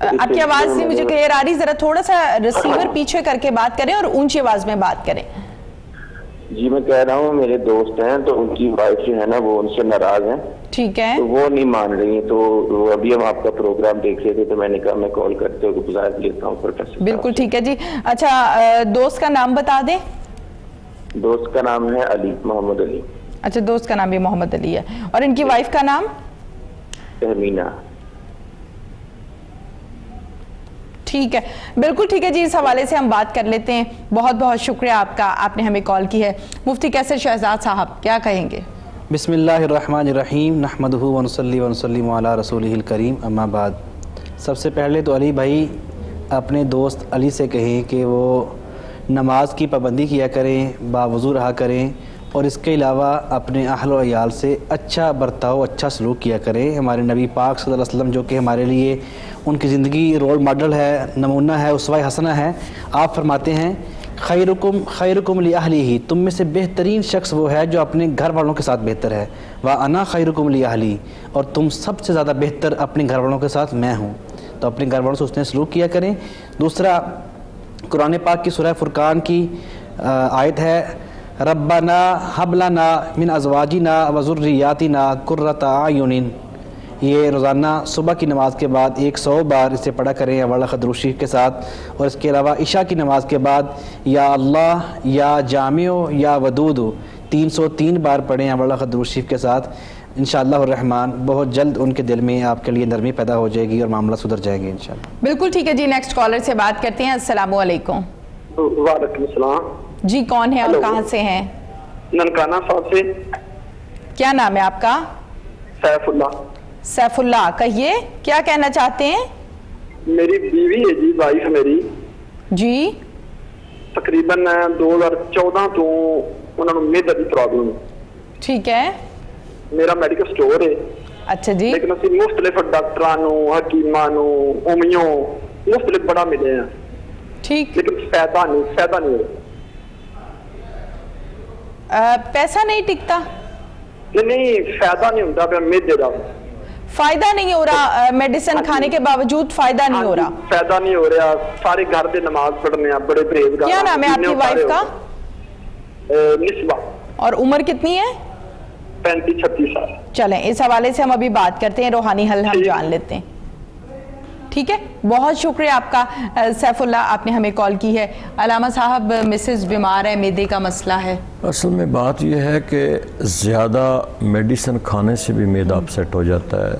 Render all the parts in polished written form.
آپ کی آواز نہیں مجھے کلیئر آ رہی, ذرا تھوڑا سا ریسیور پیچھے کر کے بات کریں اور اونچی آواز میں بات کریں. جی میں کہہ رہا ہوں میرے دوست ہیں تو ان کی وائف جو ہے نا وہ ان سے ناراض ہیں, ٹھیک ہے, تو وہ نہیں مان رہی ہیں. تو ابھی ہم آپ کا پروگرام دیکھ رہے تھے تو میں نے کہا میں کال کرتے ہوئے گزارش لیتا ہوں پروفیسر. بالکل ٹھیک ہے جی. اچھا دوست کا نام بتا دیں. دوست کا نام ہے علی, محمد علی. اچھا دوست کا نام بھی محمد علی ہے, اور ان کی وائف کا نام تہمینہ. ٹھیک ہے, بالکل ٹھیک ہے جی, اس حوالے سے ہم بات کر لیتے ہیں. بہت بہت شکریہ آپ کا, آپ نے ہمیں کال کی ہے. مفتی کیسر شہزاد صاحب کیا کہیں گے؟ بسم اللہ الرحمن الرحیم, نحمدہ ونصلی ونسلم علی رسولہ الکریم, اما بعد. سب سے پہلے تو علی بھائی اپنے دوست علی سے کہیں کہ وہ نماز کی پابندی کیا کریں, باوضو رہا کریں, اور اس کے علاوہ اپنے اہل و عیال سے اچھا برتاؤ, اچھا سلوک کیا کریں. ہمارے نبی پاک صلی اللہ علیہ وسلم جو کہ ہمارے لیے ان کی زندگی رول ماڈل ہے, نمونہ ہے, اسوہ حسنہ ہے, آپ فرماتے ہیں خیرکم لأہلہ, تم میں سے بہترین شخص وہ ہے جو اپنے گھر والوں کے ساتھ بہتر ہے. وَأَنَا خَيْرُكُمْ لِأَهْلِي, اور تم سب سے زیادہ بہتر اپنے گھر والوں کے ساتھ میں ہوں. تو اپنے گھر والوں سے اس نے سلوک کیا کریں. دوسرا, قرآن پاک کی سورہ فرقان کی آیت ہے, ربنا ہب لنا من ازواجنا وذریاتنا قرۃ اعین. یہ روزانہ صبح کی نماز کے بعد 100 بار اسے پڑھا کریں اول خدر شریف کے ساتھ, اور اس کے علاوہ عشاء کی نماز کے بعد یا اللہ یا جامع یا ودود 303 بار پڑھیں اول خدر شریف کے ساتھ. انشاءاللہ الرحمن بہت جلد ان کے دل میں آپ کے لیے نرمی پیدا ہو جائے گی اور معاملہ سدھر جائے گی انشاءاللہ. بالکل ٹھیک ہے جی, نیکسٹ کالر سے بات کرتے ہیں. السلام علیکم. وعلیکم السلام. جی کون ہے اور کہاں سے ہیں؟ ننکانہ صاحب سے. کیا نام ہے آپ کا؟ سیف اللہ. سیف اللہ, کہیے کیا کہنا چاہتے ہیں؟ میری بیوی ہے جی, وائف میری جی, تقریباً 2014 تو انہوں نے میدے کی پرابلم. ٹھیک ہے, میرا میڈیکل سٹور ہے. اچھا جی, لیکن اسی مختلف ڈاکٹرانوں, حکیمانوں, اومیوں مختلف بڑا ملے ہیں, ٹھیک, لیکن فائدہ نہیں ہو. پیسہ نہیں ٹکتا؟ نہیں, فائدہ نہیں ہوتا پہ میدے کا. فائدہ نہیں ہو رہا, میڈیسن کھانے کے باوجود فائدہ نہیں ہو رہا؟ فائدہ نہیں ہو رہا. سارے گھر دے نماز پڑھنے ہیں, بڑے پرہیزگار. کیا نام ہے آپ کی وائف کا؟ نسبہ. اور عمر کتنی ہے؟ 35-36 سال. چلیں اس حوالے سے ہم ابھی بات کرتے ہیں, روحانی حل ہم جان لیتے ہیں. ٹھیک ہے, بہت شکریہ آپ کا سیف اللہ, آپ نے ہمیں کال کی ہے. علامہ صاحب مسز بیمار ہے, میدے کا مسئلہ ہے. اصل میں بات یہ ہے کہ زیادہ میڈیسن کھانے سے بھی معدہ اپسیٹ ہو جاتا ہے.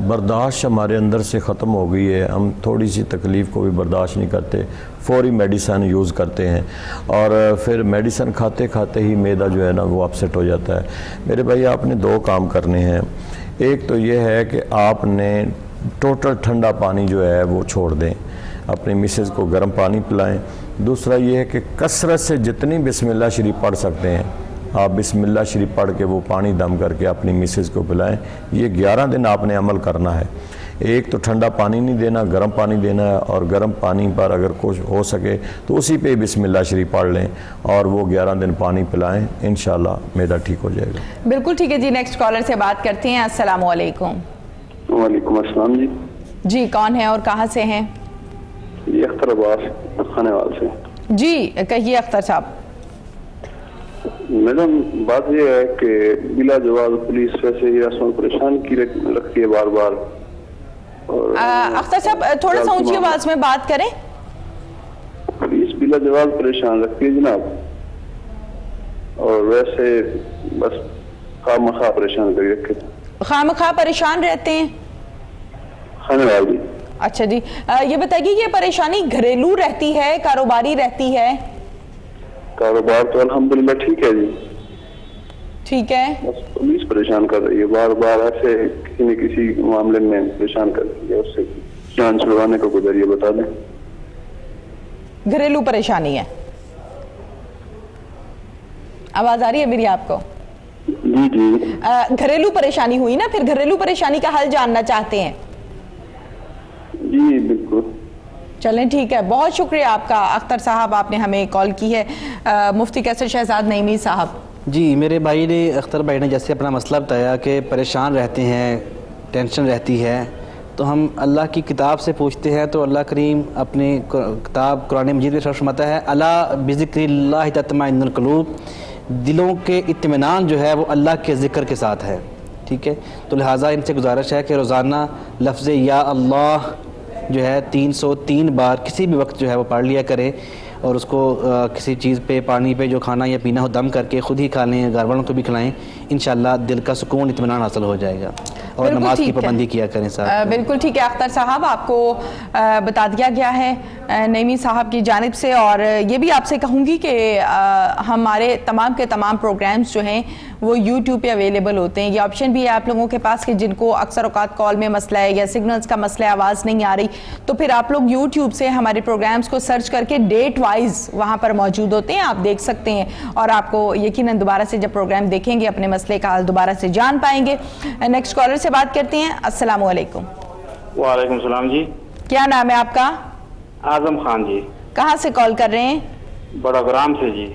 برداشت ہمارے اندر سے ختم ہو گئی ہے, ہم تھوڑی سی تکلیف کو بھی برداشت نہیں کرتے, فوری میڈیسن یوز کرتے ہیں, اور پھر میڈیسن کھاتے کھاتے ہی معدہ جو ہے نا وہ اپسیٹ ہو جاتا ہے. میرے بھائی آپ نے 2 کام کرنے ہیں. ایک تو یہ ہے کہ آپ نے ٹوٹل ٹھنڈا پانی جو ہے وہ چھوڑ دیں, اپنی مسز کو گرم پانی پلائیں. دوسرا یہ ہے کہ کثرت سے جتنی بسم اللہ شریف پڑھ سکتے ہیں آپ بسم اللہ شریف پڑھ کے وہ پانی دم کر کے اپنی مسز کو پلائیں. یہ 11 دن آپ نے عمل کرنا ہے. ایک تو ٹھنڈا پانی نہیں دینا, گرم پانی دینا ہے, اور گرم پانی پر اگر کچھ ہو سکے تو اسی پہ بسم اللہ شریف پڑھ لیں اور وہ 11 دن پانی پلائیں, انشاءاللہ معدہ ٹھیک ہو جائے گا. بالکل ٹھیک ہے جی, نیکسٹ کالر سے بات کرتے ہیں. السلام علیکم. وعلیکم السلام جی. جی کون ہے اور کہاں سے ہیں؟ جی اختر عباس خانے وال سے. جی کہیے اختر صاحب. میڈم بات یہ ہے کہ بلا جواز پولیس ویسے ہی رسم پریشان کی رکھتی ہے بار بار. اختر صاحب تھوڑا سا اونچی آواز میں بات کریں. پولیس بلا جواز پریشان رکھتی ہے جناب, اور ویسے بس خواہ مخواہ پریشان کر رکھے. خواہ مخواہ پریشان رہتے ہیں خانے وال جی. اچھا جی, یہ بتائیے یہ پریشانی گھریلو رہتی ہے, کاروباری رہتی ہے؟ کاروبار تو الحمدللہ ٹھیک ہے جی. ٹھیک ہے, بس پولیس پریشان کر رہی ہے بار بار, ایسے کسی نہ کسی معاملے میں پریشان کر رہی ہے. اس سے جان چھڑوانے کا کوئی ذریعہ بتا دیں. گھریلو پریشانی ہے. آواز آ رہی ہے میری آپ کو؟ جی جی. گھریلو پریشانی ہوئی نا, پھر گھریلو پریشانی کا حل جاننا چاہتے ہیں؟ جی بالکل. چلیں ٹھیک ہے, بہت شکریہ آپ کا اختر صاحب, آپ نے ہمیں کال کی ہے. مفتی کیسر شہزاد نعیمی صاحب. جی میرے بھائی نے, اختر بھائی نے جیسے اپنا مسئلہ بتایا کہ پریشان رہتے ہیں, ٹینشن رہتی ہے, تو ہم اللہ کی کتاب سے پوچھتے ہیں تو اللہ کریم اپنے کتاب قرآن مجید میں فرماتا ہے الا بذکر اللہ تطمئن القلوب، دلوں کے اطمینان جو ہے وہ اللہ کے ذکر کے ساتھ ہے. ٹھیک ہے، تو لہٰذا ان سے گزارش ہے کہ روزانہ لفظ یا اللہ جو ہے 303 بار کسی بھی وقت جو ہے وہ پڑھ لیا کریں، اور اس کو کسی چیز پہ، پانی پہ جو کھانا یا پینا ہو دم کر کے خود ہی کھا لیں، گھر والوں کو بھی کھلائیں، انشاءاللہ دل کا سکون اطمینان حاصل ہو جائے گا. اور نماز کی پابندی کیا کریں صاحب. بالکل ٹھیک ہے اختر صاحب، آپ کو بتا دیا گیا ہے نعیمی صاحب کی جانب سے. اور یہ بھی آپ سے کہوں گی کہ ہمارے تمام کے تمام پروگرامز جو ہیں وہ یوٹیوب پہ اویلیبل ہوتے ہیں. یہ آپشن بھی ہے آپ لوگوں کے پاس کہ جن کو اکثر اوقات کال میں مسئلہ ہے یا سگنلز کا مسئلہ ہے، آواز نہیں آ رہی، تو پھر آپ لوگ یوٹیوب سے ہمارے پروگرامز کو سرچ کر کے ڈیٹ وائز وہاں پر موجود ہوتے ہیں، آپ دیکھ سکتے ہیں، اور آپ کو یقیناً دوبارہ سے جب پروگرام دیکھیں گے اپنے مسئلے کا حل دوبارہ سے جان پائیں گے. نیکسٹ کالر سے بات کرتے ہیں. السلام علیکم. وعلیکم السلام جی. کیا نام ہے آپ کا؟ اعظم خان جی. کہاں سے کال کر رہے ہیں؟ بڑا گرام سے جی.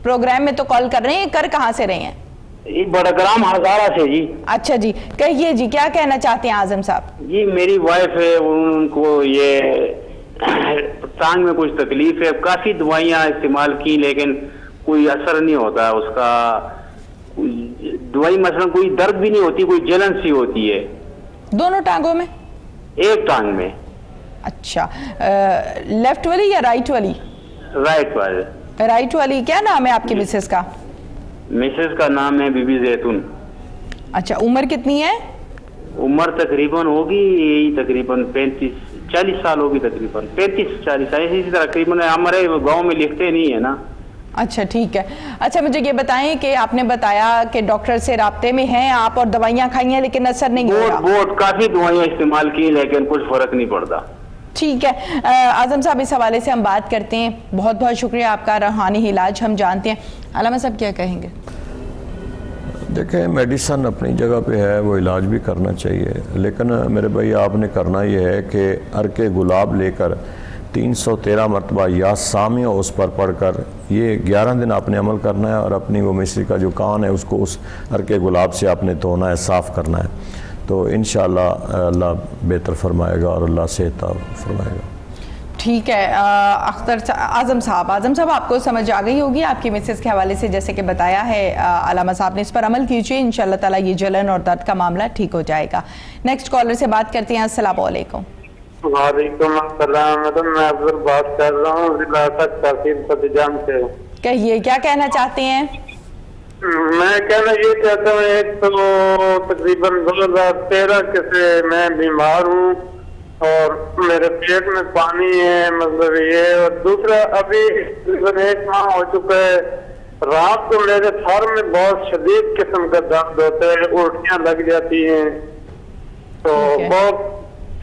پروگرام میں تو کال کر رہے ہیں، کر کہاں سے رہے ہیں؟ بڑا گرام ہزارہ سے جی. اچھا جی، کہیے جی کیا کہنا چاہتے ہیں اعظم صاحب؟ جی میری وائف ہے، ان کو یہ ٹانگ میں کچھ تکلیف ہے، کافی دوائیاں استعمال کی لیکن کوئی اثر نہیں ہوتا اس کا. دوائی مثلا کوئی درد بھی نہیں ہوتی، کوئی جلن سی ہوتی ہے. دونوں ٹانگوں میں؟ ایک ٹانگ میں. اچھا، لیفٹ والی یا رائٹ والی؟ رائٹ والی. رائٹ والی. کیا نام ہے آپ کی مسز کا؟ مسز کا نام ہے بی بی زیتون. اچھا، عمر کتنی ہے؟ عمر تقریباً ہوگی تقریباً 35-40 سال ہوگی، تقریباً 35-40 سال اسی طرح تقریباً. ہمارے گاؤں میں لکھتے نہیں ہے نا. اچھا ٹھیک ہے. اچھا مجھے یہ بتائیں کہ آپ نے بتایا کہ ڈاکٹر سے رابطے میں ہیں آپ اور دوائیاں کھائی ہیں لیکن اثر نہیں ہو رہا. بہت کافی دوائیاں استعمال کی لیکن کچھ فرق نہیں پڑتا. ٹھیک ہے اعظم صاحب، اس حوالے سے ہم بات کرتے ہیں. بہت بہت شکریہ آپ کا روحانی علاج ہم جانتے ہیں. علامہ صاحب کیا کہیں گے؟ دیکھیں میڈیسن اپنی جگہ پہ ہے، وہ علاج بھی کرنا چاہیے، لیکن میرے بھائی آپ نے کرنا یہ ہے کہ عرق گلاب لے کر 313 مرتبہ یا سامیہ اس پر پڑھ کر یہ 11 دن آپ نے عمل کرنا ہے، اور اپنی وہ مصری کا جو کان ہے اس کو اس عرق گلاب سے آپ نے دھونا ہے، صاف کرنا ہے. تو انشاءاللہ اللہ بہتر فرمائے گا اور اللہ صحت فرمائے گا. ٹھیک ہے اعظم صاحب آپ کو سمجھ آ گئی ہوگی آپ کی مسز کے حوالے سے جیسے کہ بتایا ہے علامہ صاحب نے. اس پر عمل کیجیے، انشاءاللہ تعالیٰ یہ جلن اور درد کا معاملہ ٹھیک ہو جائے گا. نیکسٹ کالر سے بات کرتے ہیں. السلام علیکم. وعلیکم السلام. میں افضل بات کر رہا ہوں ریاست تحصیل فتحجان سے. کہیے کیا کہنا چاہتے ہیں؟ میں کہنا یہ چاہتا ہوں، ایک تو تقریباً 2013 سے میں بیمار ہوں اور میرے پیٹ میں پانی ہے، مطلب یہ. اور دوسرا ابھی تقریباً 1 ماہ ہو چکا ہے، رات کو میرے سر میں بہت شدید قسم کا درد ہوتا ہے، الٹیاں لگ جاتی ہیں تو بہت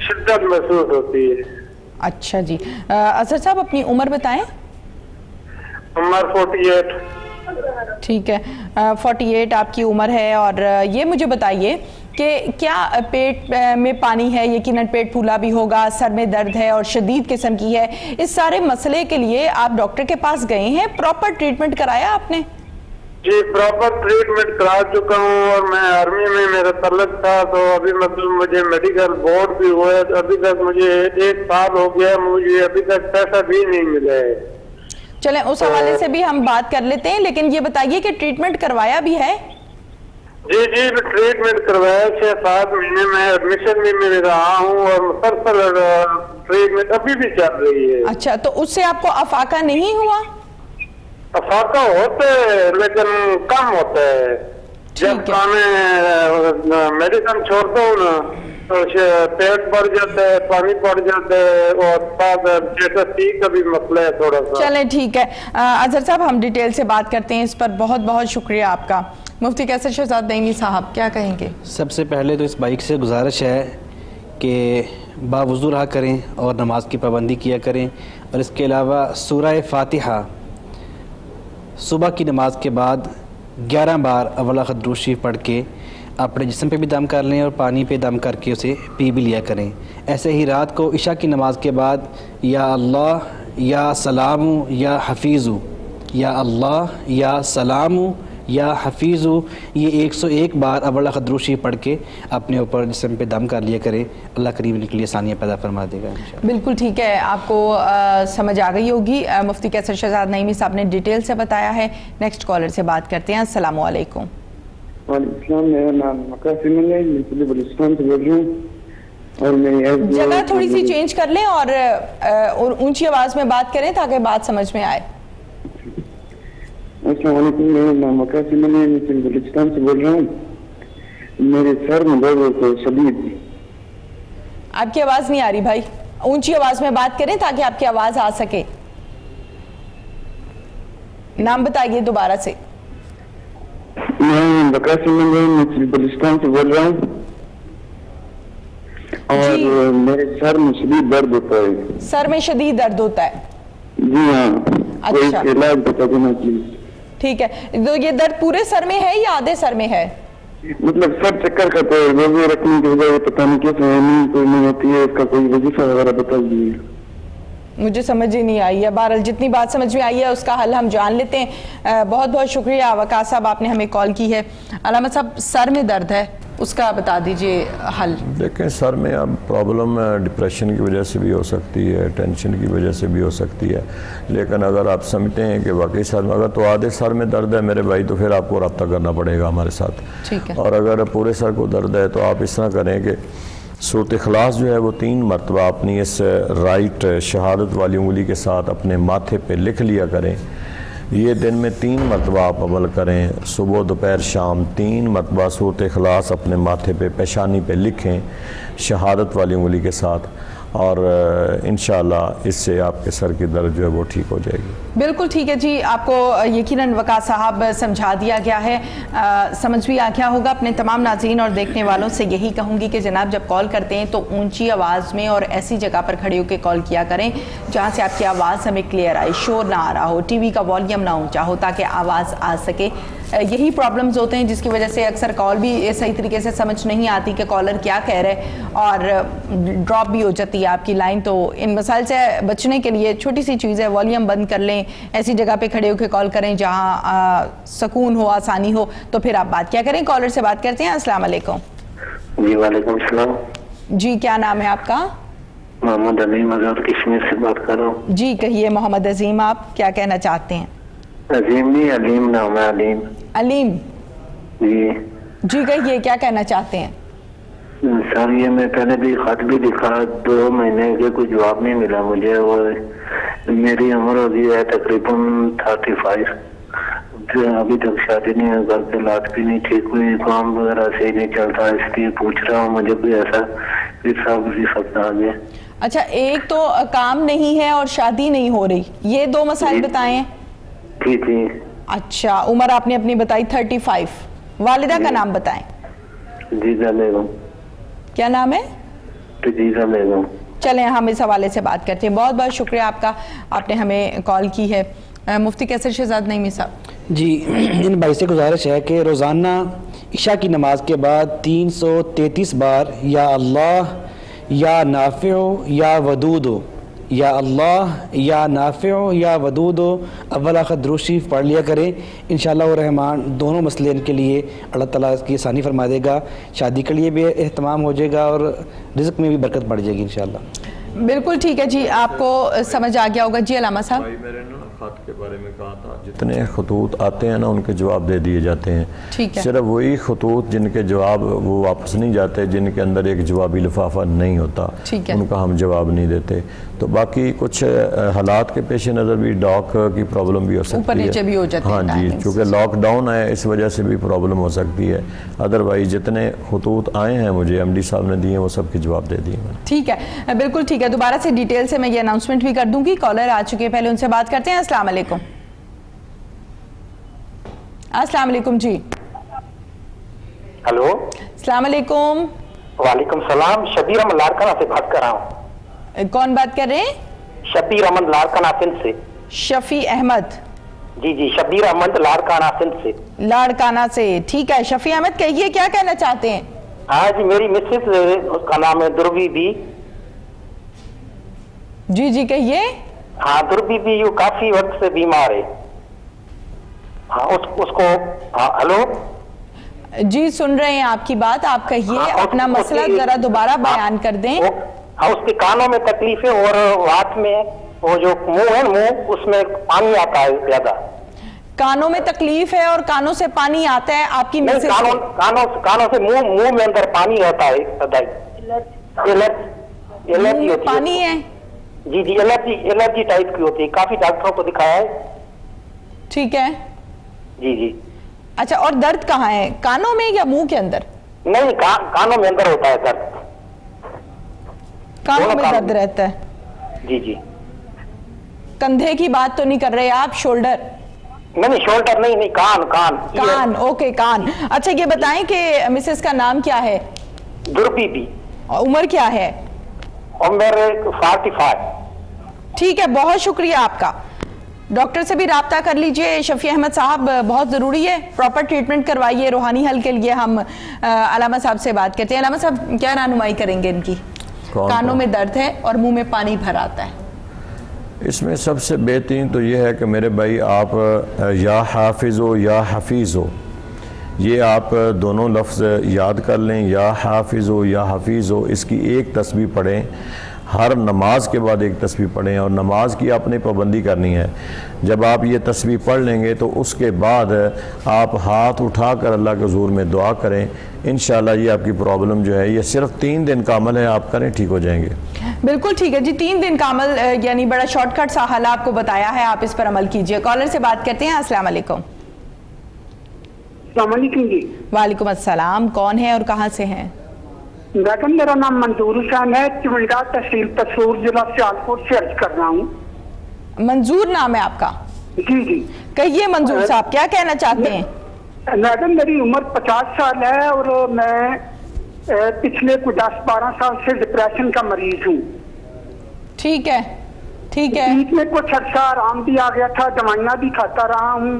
شدت محسوس ہوتی ہے. اچھا جی، اظہر صاحب اپنی عمر بتائیں. عمر 48. ٹھیک ہے، 48 آپ کی عمر ہے. اور یہ مجھے بتائیے کہ کیا پیٹ میں پانی ہے؟ یقیناً پیٹ پھولا بھی ہوگا، سر میں درد ہے اور شدید قسم کی ہے. اس سارے مسئلے کے لیے آپ ڈاکٹر کے پاس گئے ہیں؟ پراپر ٹریٹمنٹ کرایا آپ نے؟ جی پراپر ٹریٹمنٹ کرا چکا ہوں، اور میں آرمی میں میرا تعلق تھا تو ابھی مطلب مجھے میڈیکل بورڈ بھی ہوا ہے. ابھی تک مجھے 1 سال ہو گیا، مجھے ابھی تک پیسہ بھی نہیں ملا ہے. چلیں اس حوالے سے بھی ہم بات کر لیتے ہیں، لیکن یہ بتائیے کہ ٹریٹمنٹ کروایا بھی ہے؟ جی ٹریٹمنٹ کروایا 6-7 مہینے میں ایڈمیشن بھی میں رہا ہوں اور مسلسل ٹریٹمنٹ ابھی بھی چل رہی ہے. اچھا، تو اس سے آپ کو افاقہ نہیں ہوا؟ افاقہ ہوتا ہے لیکن کم ہوتا ہے. جب میں میڈیسن چھوڑتا ہوں نا تو پیٹ بڑھ جاتا ہے، پانی پڑ جاتا ہے، اور جیسا کا بھی مسئلہ ہے تھوڑا سا. چلیں ٹھیک ہے اظہر صاحب، ہم ڈیٹیل سے بات کرتے ہیں اس پر. بہت بہت شکریہ آپ کا. مفتی کیسر شہزاد نعیمی صاحب کیا کہیں گے؟ سب سے پہلے تو اس بائک سے گزارش ہے کہ باوضو رہا کریں اور نماز کی پابندی کیا کریں. اور اس کے علاوہ سورہ فاتحہ صبح کی نماز کے بعد 11 بار اول خط شریف پڑھ کے اپنے جسم پہ بھی دم کر لیں اور پانی پہ دم کر کے اسے پی بھی لیا کریں. ایسے ہی رات کو عشاء کی نماز کے بعد یا اللہ یا سلام یا حفیظ، یا اللہ یا سلام یا حفیظو، یہ 101 بار اول خدرو شریف پڑھ کے اپنے اوپر جسم پہ دم کر لیا کریں. اللہ کریم ان کے لیے آسانیاں پیدا فرما دے گا انشاءاللہ. بالکل ٹھیک ہے، آپ کو سمجھ آ گئی ہوگی. مفتی قیصر شہزاد نعیمی صاحب نے ڈیٹیل سے بتایا ہے. نیکسٹ کالر سے بات کرتے ہیں. السلام علیکم. وعلیکم السلام. میرا نام مقاسم ہے، میں بلوچستان سے بول رہا ہوں. اور میں جگہ تھوڑی سی چینج کر لیں اور اونچی آواز میں بات کریں تاکہ بات سمجھ میں آئے. السلام علیکم. میرا نام مقاسم ہے، میں بلوچستان سے بول رہا ہوں. میرے سر میں درد ہوتا ہے شدید. آپ کی آواز نہیں آ رہی بھائی، اونچی آواز میں بات کریں تاکہ آپ کی آواز آ سکے. نام بتائیے دوبارہ سے. میں مقاسم ہے، میں بلوچستان سے بول رہا ہوں. اور میرے سر میں شدید درد ہوتا ہے. سر میں شدید درد ہوتا ہے؟ جی ہاں. اچھا کوئی علاج بتا دینا پلیز. ٹھیک ہے. تو یہ درد پورے سر میں ہے یا آدھے سر میں ہے؟ مطلب سر چکر کرتا ہے، روزے رکھنے کی وجہ پتہ نہیں کیسے نیند کوئی نہیں ہوتی ہے. اس کا کوئی وظیفہ وغیرہ بتا دیجیے. مجھے سمجھ ہی نہیں آئی ہے. بہرحال جتنی بات سمجھ میں آئی ہے اس کا حل ہم جان لیتے ہیں. بہت بہت شکریہ وقاص صاحب، آپ نے ہمیں کال کی ہے. علامہ صاحب سر میں درد ہے، اس کا بتا دیجئے حل. دیکھیں سر میں اب پرابلم ڈپریشن کی وجہ سے بھی ہو سکتی ہے، ٹینشن کی وجہ سے بھی ہو سکتی ہے. لیکن اگر آپ سمجھتے ہیں کہ واقعی سر میں اگر تو آدھے سر میں درد ہے میرے بھائی تو پھر آپ کو رابطہ کرنا پڑے گا ہمارے ساتھ. ٹھیک ہے. اور اگر پورے سر کو درد ہے تو آپ اس طرح کریں کہ سورۃ اخلاص جو ہے وہ 3 مرتبہ اپنی اس رائٹ شہادت والی انگلی کے ساتھ اپنے ماتھے پہ لکھ لیا کریں. یہ دن میں 3 مرتبہ آپ عمل کریں، صبح دوپہر شام 3 مرتبہ سورۃ اخلاص اپنے ماتھے پہ پیشانی پہ لکھیں شہادت والی انگلی کے ساتھ، اور انشاءاللہ اس سے آپ کے سر کی درد جو ہے وہ ٹھیک ہو جائے گی. بالکل ٹھیک ہے جی. آپ کو یقیناً وقاص صاحب سمجھا دیا گیا ہے، سمجھ بھی آ گیا ہوگا. اپنے تمام ناظرین اور دیکھنے والوں سے یہی کہوں گی کہ جناب جب کال کرتے ہیں تو اونچی آواز میں اور ایسی جگہ پر کھڑے ہو کے کال کیا کریں جہاں سے آپ کی آواز ہمیں کلیئر آئے، شور نہ آ رہا ہو، ٹی وی کا والیوم نہ اونچا ہو تاکہ آواز آ سکے. یہی پرابلمز ہوتے ہیں جس کی وجہ سے اکثر کال بھی صحیح طریقے سے سمجھ نہیں آتی کہ کالر کیا کہہ رہے، اور ڈراپ بھی ہو جاتی ہے آپ کی لائن. تو ان مسائل سے بچنے کے لیے چھوٹی سی چیز ہے، والیوم بند کر لیں، ایسی جگہ پہ کھڑے ہو کے کال کریں جہاں سکون ہو، آسانی ہو، تو پھر آپ بات کیا کریں. کالر سے بات کرتے ہیں. السلام علیکم. جی وعلیکم السلام. جی کیا نام ہے آپ کا؟ محمد عظیم آزاد کشمیر سے بات کر رہا ہوں. جی کہیے محمد عظیم، آپ کیا کہنا چاہتے ہیں؟ عظیم نہیں، علیم نام ہے. علیم. علیم جی. جی کہیے کیا کہنا چاہتے ہیں؟ سر یہ میں پہلے بھی خط بھی لکھا، 2 مہینے کے کوئی جواب نہیں ملا مجھے. اور میری عمر ہو گئی ہے تقریباً 35. ابھی تک شادی نہیں ہے، گھر کے حالات بھی نہیں ٹھیک ہوئی، کام وغیرہ صحیح نہیں چلتا، اس لیے پوچھ رہا ہوں. مجھے بھی ایسا پھر سب اسی سب آ گیا. اچھا، ایک تو کام نہیں ہے اور شادی نہیں ہو رہی، یہ 2 مسائل بتائیں. جی جی. اچھا، عمر آپ نے اپنی بتائی 35. والدہ کا نام بتائیں. جیزا بیگم. کیا نام ہے؟ جیزا بیگم. چلیں ہم اس حوالے سے بات کرتے ہیں. بہت بہت شکریہ آپ کا، آپ نے ہمیں کال کی ہے. مفتی قیصر شہزاد نعیمی صاحب. جی ان بھائی سے گزارش ہے کہ روزانہ عشاء کی نماز کے بعد 333 بار یا اللہ یا نافع یا ودود، یا اللہ یا نافع یا ودود اول آخر درود شریف پڑھ لیا کریں. انشاءاللہ الرحمن دونوں مسئلے ان کے لیے اللہ تعالیٰ اس کی آسانی فرما دے گا. شادی کے لیے بھی اہتمام ہو جائے گا اور رزق میں بھی برکت بڑھ جائے گی انشاءاللہ. بالکل ٹھیک ہے جی، آپ کو سمجھ آ گیا ہوگا. جی علامہ صاحب. میرے خط کے بارے میں کہا تھا جتنے خطوط آتے ہیں نا ان کے جواب دے دیے جاتے ہیں. ٹھیک ہے. صرف وہی خطوط جن کے جواب وہ واپس نہیں جاتے، جن کے اندر ایک جوابی لفافہ نہیں ہوتا، ان کا ہم جواب نہیں دیتے. تو باقی کچھ حالات کے پیش نظر بھی ڈاک کی پرابلم بھی ہو سکتی ہے، اوپر نیچے بھی ہو جاتی ہے. ہاں جی، چونکہ لاک ڈاؤن ہے اس وجہ سے بھی پرابلم ہو سکتی ہے. ادروائز جتنے خطوط آئے ہیں مجھے ایم ڈی صاحب نے دیے وہ سب کے جواب دے دیے. ٹھیک ہے، بالکل ٹھیک ہے. دوبارہ سے ڈیٹیل سے میں یہ اناؤنسمنٹ بھی کر دوں گی. کالر آ چکے، پہلے ان سے بات کرتے ہیں. السلام علیکم. السلام علیکم. جی ہلو. السلام علیکم. وعلیکم السلام. شبیر احمد لارکانہ سے بات کر رہا ہوں. کون بات کر رہے ہیں؟ شبیر احمد لارکانہ سندھ سے. شفیع احمد. جی جی، شبیر احمد لاڑکانہ سندھ سے. لاڑکانہ سے، ٹھیک ہے. شفیع احمد کہیے کیا کہنا چاہتے ہیں؟ ہاں جی، میری مسز اس کا نام ہے دروی بی. جی جی کہیے. ہاں دروی بی، یہ کافی وقت سے بیمار ہے. ہاں اس کو ہلو جی سن رہے ہیں آپ کی بات, آپ کہیے اپنا مسئلہ ذرا دوبارہ بیان کر دیں. ہاں اس کے کانوں میں تکلیف ہے اور ہاتھ میں وہ جو منہ ہے منہ اس میں پانی آتا ہے زیادہ. کانوں میں تکلیف ہے اور کانوں سے پانی آتا ہے آپ کی مسز سے؟ کانوں سے منہ میں اندر پانی رہتا ہے. الرجی میں پانی ہے؟ جی جی الرجی ٹائپ کی ہوتی ہے, کافی ڈاکٹروں کو دکھایا ہے. ٹھیک ہے جی جی. اچھا اور درد کہاں ہے, کانوں میں یا منہ کے اندر؟ نہیں کانوں میں اندر ہوتا ہے درد. کانوں میں درد رہتا ہے؟ جی جی. کندھے کی بات تو نہیں کر رہے آپ, شولڈر؟ نہیں شولڈر نہیں, کان. اوکے کان. اچھا یہ بتائیں کہ مسز کا نام کیا ہے؟ دربی بی. عمر کیا ہے؟ عمر 45. ٹھیک ہے, بہت شکریہ آپ کا. ڈاکٹر سے بھی رابطہ کر لیجئے, شفیع احمد صاحب بہت ضروری ہے, پراپر ٹریٹمنٹ کروائیے. روحانی حل کے لیے ہم علامہ صاحب سے بات کرتے ہیں. علامہ صاحب کیا رہنمائی کریں گے ان کی؟ کانوں میں درد ہے اور منہ میں پانی بھر آتا ہے. اس میں سب سے بہترین تو یہ ہے کہ میرے بھائی آپ یا حافظ ہو یا حفیظ ہو, یہ آپ دونوں لفظ یاد کر لیں, یا حافظ ہو یا حفیظ ہو. اس کی ایک تسبیح پڑھیں, ہر نماز کے بعد ایک تسبیح پڑھیں, اور نماز کی آپ نے پابندی کرنی ہے. جب آپ یہ تسبیح پڑھ لیں گے تو اس کے بعد آپ ہاتھ اٹھا کر اللہ کے حضور میں دعا کریں. انشاءاللہ یہ آپ کی پرابلم جو ہے یہ صرف 3 دن کا عمل ہے, آپ کریں ٹھیک ہو جائیں گے. بالکل ٹھیک ہے جی, 3 دن کا عمل, یعنی بڑا شارٹ کٹ سا حل آپ کو بتایا ہے, آپ اس پر عمل کیجئے. کالر سے بات کرتے ہیں. السلام علیکم. السلام علیکم جی. وعلیکم السلام. کون ہے اور کہاں سے ہیں؟ بیگم میرا نام منظور حسین ہے, چمنڈا تحصیل تسور ضلع سیالکوٹ سے عرض کر رہا ہوں. منظور نام ہے آپ کا؟ جی جی. کہیے منظور صاحب کیا کہنا چاہتے ہیں؟ میڈم میری عمر 50 سال ہے اور میں پچھلے 10-12 سال سے ڈپریشن کا مریض ہوں. ٹھیک ہے ٹھیک ہے. بیچ میں کچھ عرصہ آرام بھی آ گیا تھا, دوائیاں بھی کھاتا رہا ہوں,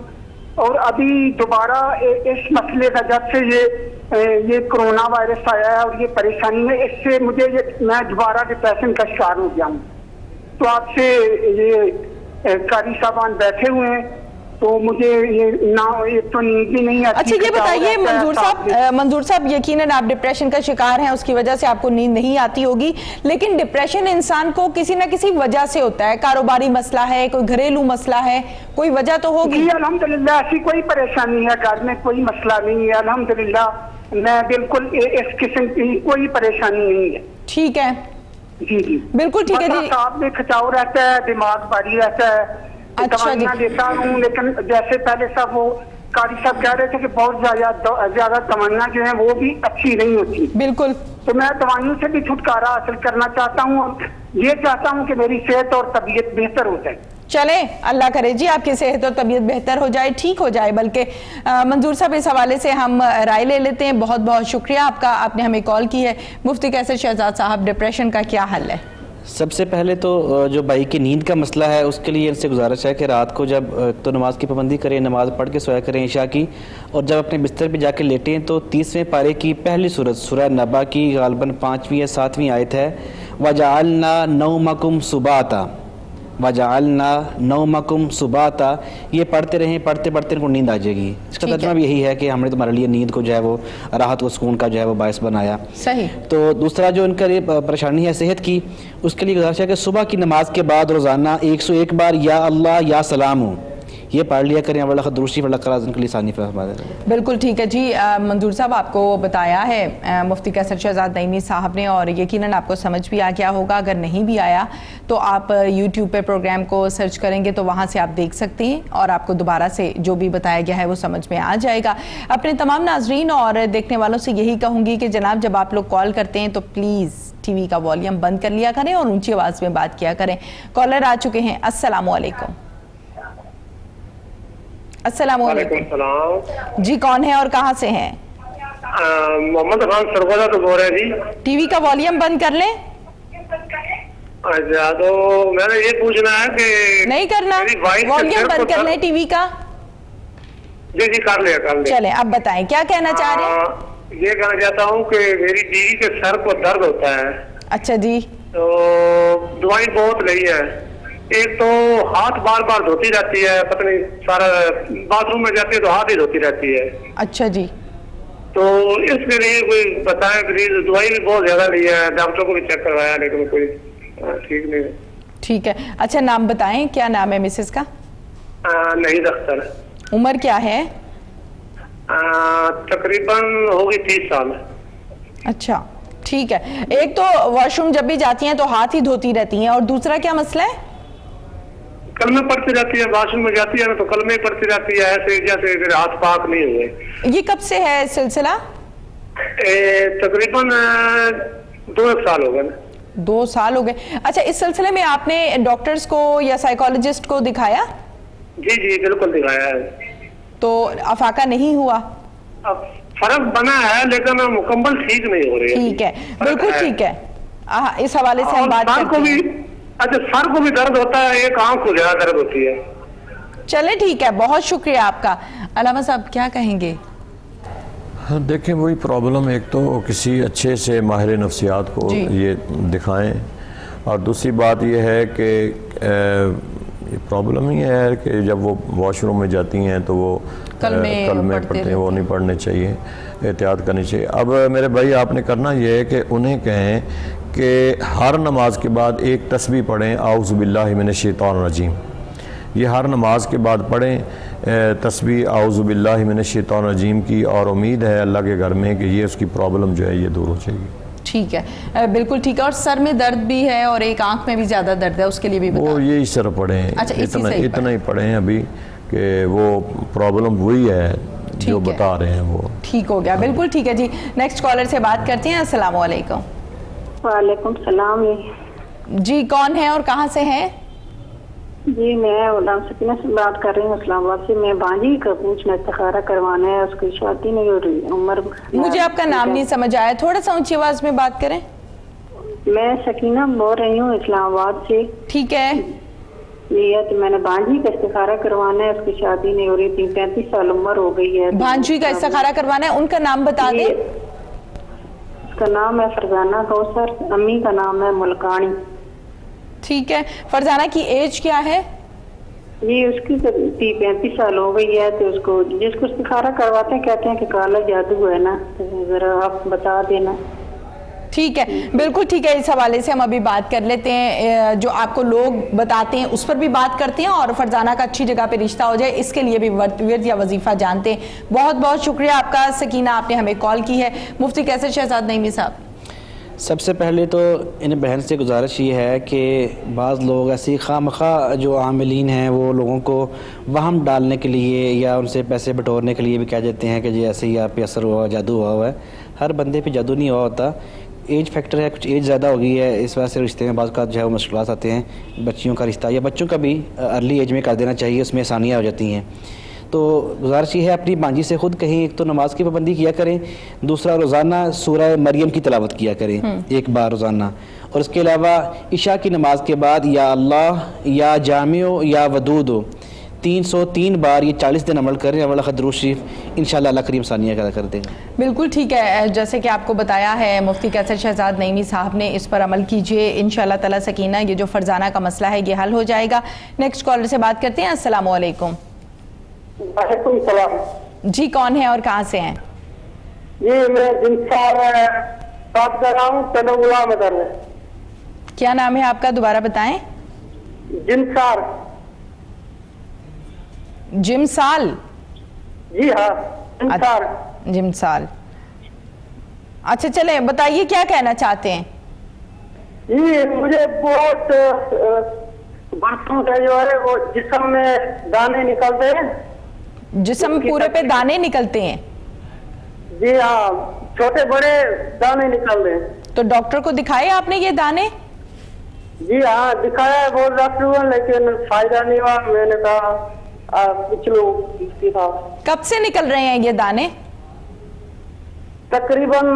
اور ابھی دوبارہ اس مسئلے کا جب سے یہ کرونا وائرس آیا ہے اور یہ پریشانی ہے, اس سے میں دوبارہ ڈپریشن کا شکار ہو گیا ہوں. تو آپ سے یہ قاری صاحبان بیٹھے ہوئے ہیں تو مجھے یہ تو نیند بھی نہیں آتی. اچھا یہ بتائیے منظور صاحب, یقیناً آپ ڈپریشن کا شکار ہیں, اس کی وجہ سے آپ کو نیند نہیں آتی ہوگی, لیکن ڈپریشن انسان کو کسی نہ کسی وجہ سے ہوتا ہے. کاروباری مسئلہ ہے, کوئی گھریلو مسئلہ ہے, کوئی وجہ تو ہوگی. جی الحمدللہ ایسی کوئی پریشانی ہے, گھر میں کوئی مسئلہ نہیں ہے الحمدللہ, میں بالکل اس قسم کی کوئی پریشانی نہیں ہے. ٹھیک ہے جی جی بالکل ٹھیک ہے جی. آپ میں کھچاؤ رہتا ہے, دماغ بھاری رہتا ہے, دوائیاں لیتا ہوں, لیکن جیسے پہلے سب وہ قاری صاحب کہہ رہے تھے کہ بہت زیادہ دوائیاں جو ہیں وہ بھی اچھی نہیں ہوتی. بالکل. تو میں دوائیوں سے بھی چھٹکارا حاصل کرنا چاہتا ہوں, یہ چاہتا ہوں کہ میری صحت اور طبیعت بہتر ہو جائے. چلیں اللہ کرے جی آپ کی صحت اور طبیعت بہتر ہو جائے, ٹھیک ہو جائے. بلکہ منظور صاحب اس حوالے سے ہم رائے لے لیتے ہیں. بہت بہت شکریہ آپ کا, آپ نے ہمیں کال کی ہے. مفتی قیصر شہزاد صاحب, ڈپریشن کا کیا حل ہے؟ سب سے پہلے تو جو بھائی کی نیند کا مسئلہ ہے اس کے لیے ان سے گزارش ہے کہ رات کو جب تو نماز کی پابندی کریں, نماز پڑھ کے سویا کریں عشاء کی, اور جب اپنے بستر پہ جا کے لیٹیں تو 30ویں پارے کی پہلی سورت سورہ نبا کی غالباً 5ویں یا 7ویں آیت ہے, وَجَعَلْنَا نَوْمَكُمْ سُبَاتًا, وَجَعَلْنَا نَوْمَكُمْ سُبَاتًا, یہ پڑھتے رہیں, پڑھتے ان کو نیند آ جائے گی. اس کا ترجمہ بھی یہی ہے کہ ہم نے تمہارے لیے نیند کو جو ہے وہ راحت و سکون کا جو ہے وہ باعث بنایا. صحیح. تو دوسرا جو ان کا پریشانی ہے صحت کی, اس کے لیے گزارش ہے کہ صبح کی نماز کے بعد روزانہ 101 بار یا اللہ یا سلام ہوں, یہ پڑھ لیا کریں. اللہ خدروشی اللہ کرا ان کے لیے ثانی فرما دیں. بالکل ٹھیک ہے جی. منظور صاحب آپ کو بتایا ہے مفتی قیصر شہزاد نعیمی صاحب نے, اور یقیناً آپ کو سمجھ بھی آ گیا ہوگا. اگر نہیں بھی آیا تو آپ یوٹیوب پہ پروگرام کو سرچ کریں گے تو وہاں سے آپ دیکھ سکتے ہیں, اور آپ کو دوبارہ سے جو بھی بتایا گیا ہے وہ سمجھ میں آ جائے گا. اپنے تمام ناظرین اور دیکھنے والوں سے یہی کہوں گی کہ جناب جب آپ لوگ کال کرتے ہیں تو پلیز ٹی وی کا والیوم بند کر لیا کریں اور اونچی آواز میں بات کیا کریں. کالر آ چکے ہیں. السلام علیکم. السلام علیکم جی, کون ہے اور کہاں سے ہیں؟ محمد خان سرگودا تو بول رہے جی. ٹی وی کا والیوم بند کر لیں. اچھا تو میں نے یہ پوچھنا ہے کہ نہیں کرنا, والیوم بند کر لیں ٹی وی کا. جی جی کر لیا. چلیں اب بتائیں کیا کہنا چاہ رہے ہیں؟ یہ کہنا چاہتا ہوں کہ میری بیوی کے سر کو درد ہوتا ہے. اچھا جی. تو دوائی بہت لی ہے ایک تو ہاتھ بار بار دھوتی رہتی ہے، پتہ نہیں سارا باتھ روم میں جاتی ہے تو ہاتھ ہی دھوتی رہتی ہے. اچھا جی. تو اس کے لیے کوئی بتائیں پلیز. دوائی بھی بہت زیادہ لی ہے، ڈاکٹر کو بھی چیک کروایا لیکن کوئی ٹھیک نہیں ہے. ٹھیک ہے. اچھا نام بتائیں، کیا نام ہے مسز کا؟ نہید اختر. عمر کیا ہے؟ تقریباً ہوگی 30 سال. اچھا ٹھیک ہے. ایک تو واش روم جب بھی جاتی ہیں تو ہاتھ ہی دھوتی رہتی ہیں، اور دوسرا کیا مسئلہ ہے؟ کلمے پڑھتی رہتی ہے. واش روم میں جاتی ہے نا تو کلمے پڑھتی رہتی ہے ایسے جیسے میرے ہاتھ پاک نہیں ہوئے. یہ کب سے ہے سلسلہ؟ تقریباً 2 سال ہو گئے. 2 سال ہو گئے. اچھا اس سلسلے میں آپ نے ڈاکٹرز کو یا سائیکالوجسٹ کو دکھایا؟ جی جی بالکل دکھایا ہے. تو افاقہ نہیں ہوا؟ فرق بنا ہے لیکن مکمل ٹھیک نہیں ہو رہی ہے. ٹھیک ہے بالکل ٹھیک ہے. اس حوالے سے ہم بات کرتے ہیں. اچھا سر کو بھی درد ہوتا ہے، ایک آنکھ کو زیادہ درد ہوتی ہے. چلے ٹھیک ہے، بہت شکریہ آپ کا. علامہ صاحب کیا کہیں گے؟ دیکھیں وہی پرابلم، ایک تو کسی اچھے سے ماہر نفسیات کو یہ دکھائیں، اور دوسری بات یہ ہے کہ پرابلم یہ ہے کہ جب وہ واش روم میں جاتی ہیں تو وہ کلمے پڑھتے ہیں، وہ نہیں پڑھنے چاہیے، احتیاط کرنی چاہیے. اب میرے بھائی آپ نے کرنا یہ ہے کہ انہیں کہیں کہ ہر نماز کے بعد ایک تسبیح پڑھیں اعوذ باللہ من الشیطان الرجیم. یہ ہر نماز کے بعد پڑھیں تسبیح اعوذ باللہ من الشیطان الرجیم کی، اور امید ہے اللہ کے گھر میں کہ یہ اس کی پرابلم جو ہے یہ دور ہو جائے گی. ٹھیک ہے بالکل ٹھیک ہے. اور سر میں درد بھی ہے اور ایک آنکھ میں بھی زیادہ درد ہے، اس کے لیے بھی وہ یہی سر پڑھیں. اتنا ہی پڑھیں ابھی کہ وہ پرابلم وہی ہے جو بتا رہے ہیں وہ ٹھیک ہو گیا. بالکل ٹھیک ہے جی. نیکسٹ کالر سے بات کرتے ہیں. السلام علیکم. وعلیکم السلام. جی کون ہے اور کہاں سے ہیں؟ جی میں غلام سکینہ سے بات کر رہی ہوں اسلام آباد سے. میں بانجی کا پوچھنا استخارہ کروانا ہے، اس کی شادی نہیں ہو رہی. عمر مجھے آپ کا نام نہیں سمجھ آیا، تھوڑا سا اونچی آواز میں بات کریں. میں سکینہ بول رہی ہوں اسلام آباد سے. ٹھیک ہے. یہ تو میں نے بانجی کا استخارہ کروانا ہے، اس کی شادی نہیں ہو رہی تھی. 35 سال عمر ہو گئی ہے. بانجی کا استخارہ کروانا ہے، ان کا نام بتا دیں. اس کا نام ہے فرزانہ کوثر، امی کا نام ہے ملکانی. ٹھیک ہے. فرزانہ کی ایج کیا ہے؟ جی اس کی 35 سال ہو گئی ہے. تو اس کو جس کو استخارہ کرواتے ہیں کہتے ہیں کہ کالا جادو ہے نا، ذرا آپ بتا دینا. ٹھیک ہے بالکل ٹھیک ہے. اس حوالے سے ہم ابھی بات کر لیتے ہیں. جو آپ کو لوگ بتاتے ہیں اس پر بھی بات کرتے ہیں، اور فرزانہ کا اچھی جگہ پہ رشتہ ہو جائے اس کے لیے بھی ورد یا وظیفہ جانتے ہیں. بہت بہت شکریہ آپ کا سکینہ، آپ نے ہمیں کال کی ہے. مفتی کیسر شہزاد نعیمی صاحب، سب سے پہلے تو ان بہن سے گزارش یہ ہے کہ بعض لوگ ایسی خواہ مخواہ جو عاملین ہیں وہ لوگوں کو وہم ڈالنے کے لیے یا ان سے پیسے بٹورنے کے لیے بھی کہہ دیتے ہیں کہ جی ایسے ہی آپ پہ اثر ہوا، جادو ہوا ہے. ہر بندے پہ جادو نہیں ہوا ہوتا. ایج فیکٹر ہے، کچھ ایج زیادہ ہو گئی ہے اس وجہ سے رشتے میں بعض اوقات جو ہے وہ مشکلات آتے ہیں. بچیوں کا رشتہ یا بچوں کا بھی ارلی ایج میں کر دینا چاہیے، اس میں آسانیاں ہو جاتی ہیں. تو گزارش یہ ہے اپنی بانجی سے خود کہیں ایک تو نماز کی پابندی کیا کریں، دوسرا روزانہ سورہ مریم کی تلاوت کیا کریں 1 بار روزانہ. اور اس کے علاوہ عشاء کی نماز کے بعد یا اللہ یا جامع یا ودود 303 بار یہ 40 دن عمل کریں. اول درود شریف انشاءاللہ اللہ کریم ثانیہ ادا کر دے گا. بالکل ٹھیک ہے. جیسے کہ آپ کو بتایا ہے مفتی کیسر شہزاد نعیمی صاحب نے، اس پر عمل کیجئے انشاءاللہ تعالی. سکینہ یہ جو فرزانہ کا مسئلہ ہے یہ حل ہو جائے گا. نیکسٹ کالر سے بات کرتے ہیں. السلام علیکم. وعلیکم السلام. جی کون ہے اور کہاں سے ہیں؟ جی میں جنسار بات کر رہا ہوں، چلو غلام ادھر میں. کیا نام ہے آپ کا؟ دوبارہ بتائیں. جنسار. جمسال؟ جی ہاں جنسار. جمسال. اچھا چلیں بتائیے کیا کہنا چاہتے ہیں. جی مجھے بہت برسوں سے جو ہے وہ جسم میں دانے نکلتے ہیں. جسم پورے پہ دانے نکلتے ہیں؟ جی ہاں چھوٹے بڑے دانے نکل رہے ہیں. تو ڈاکٹر کو دکھائے آپ نے یہ دانے؟ جی ہاں دکھایا ہے بہت ڈاکٹر لیکن فائدہ نہیں ہوا. میں نے کہا کچھ لوگ دکھا. کب سے نکل رہے ہیں یہ دانے؟ تقریباً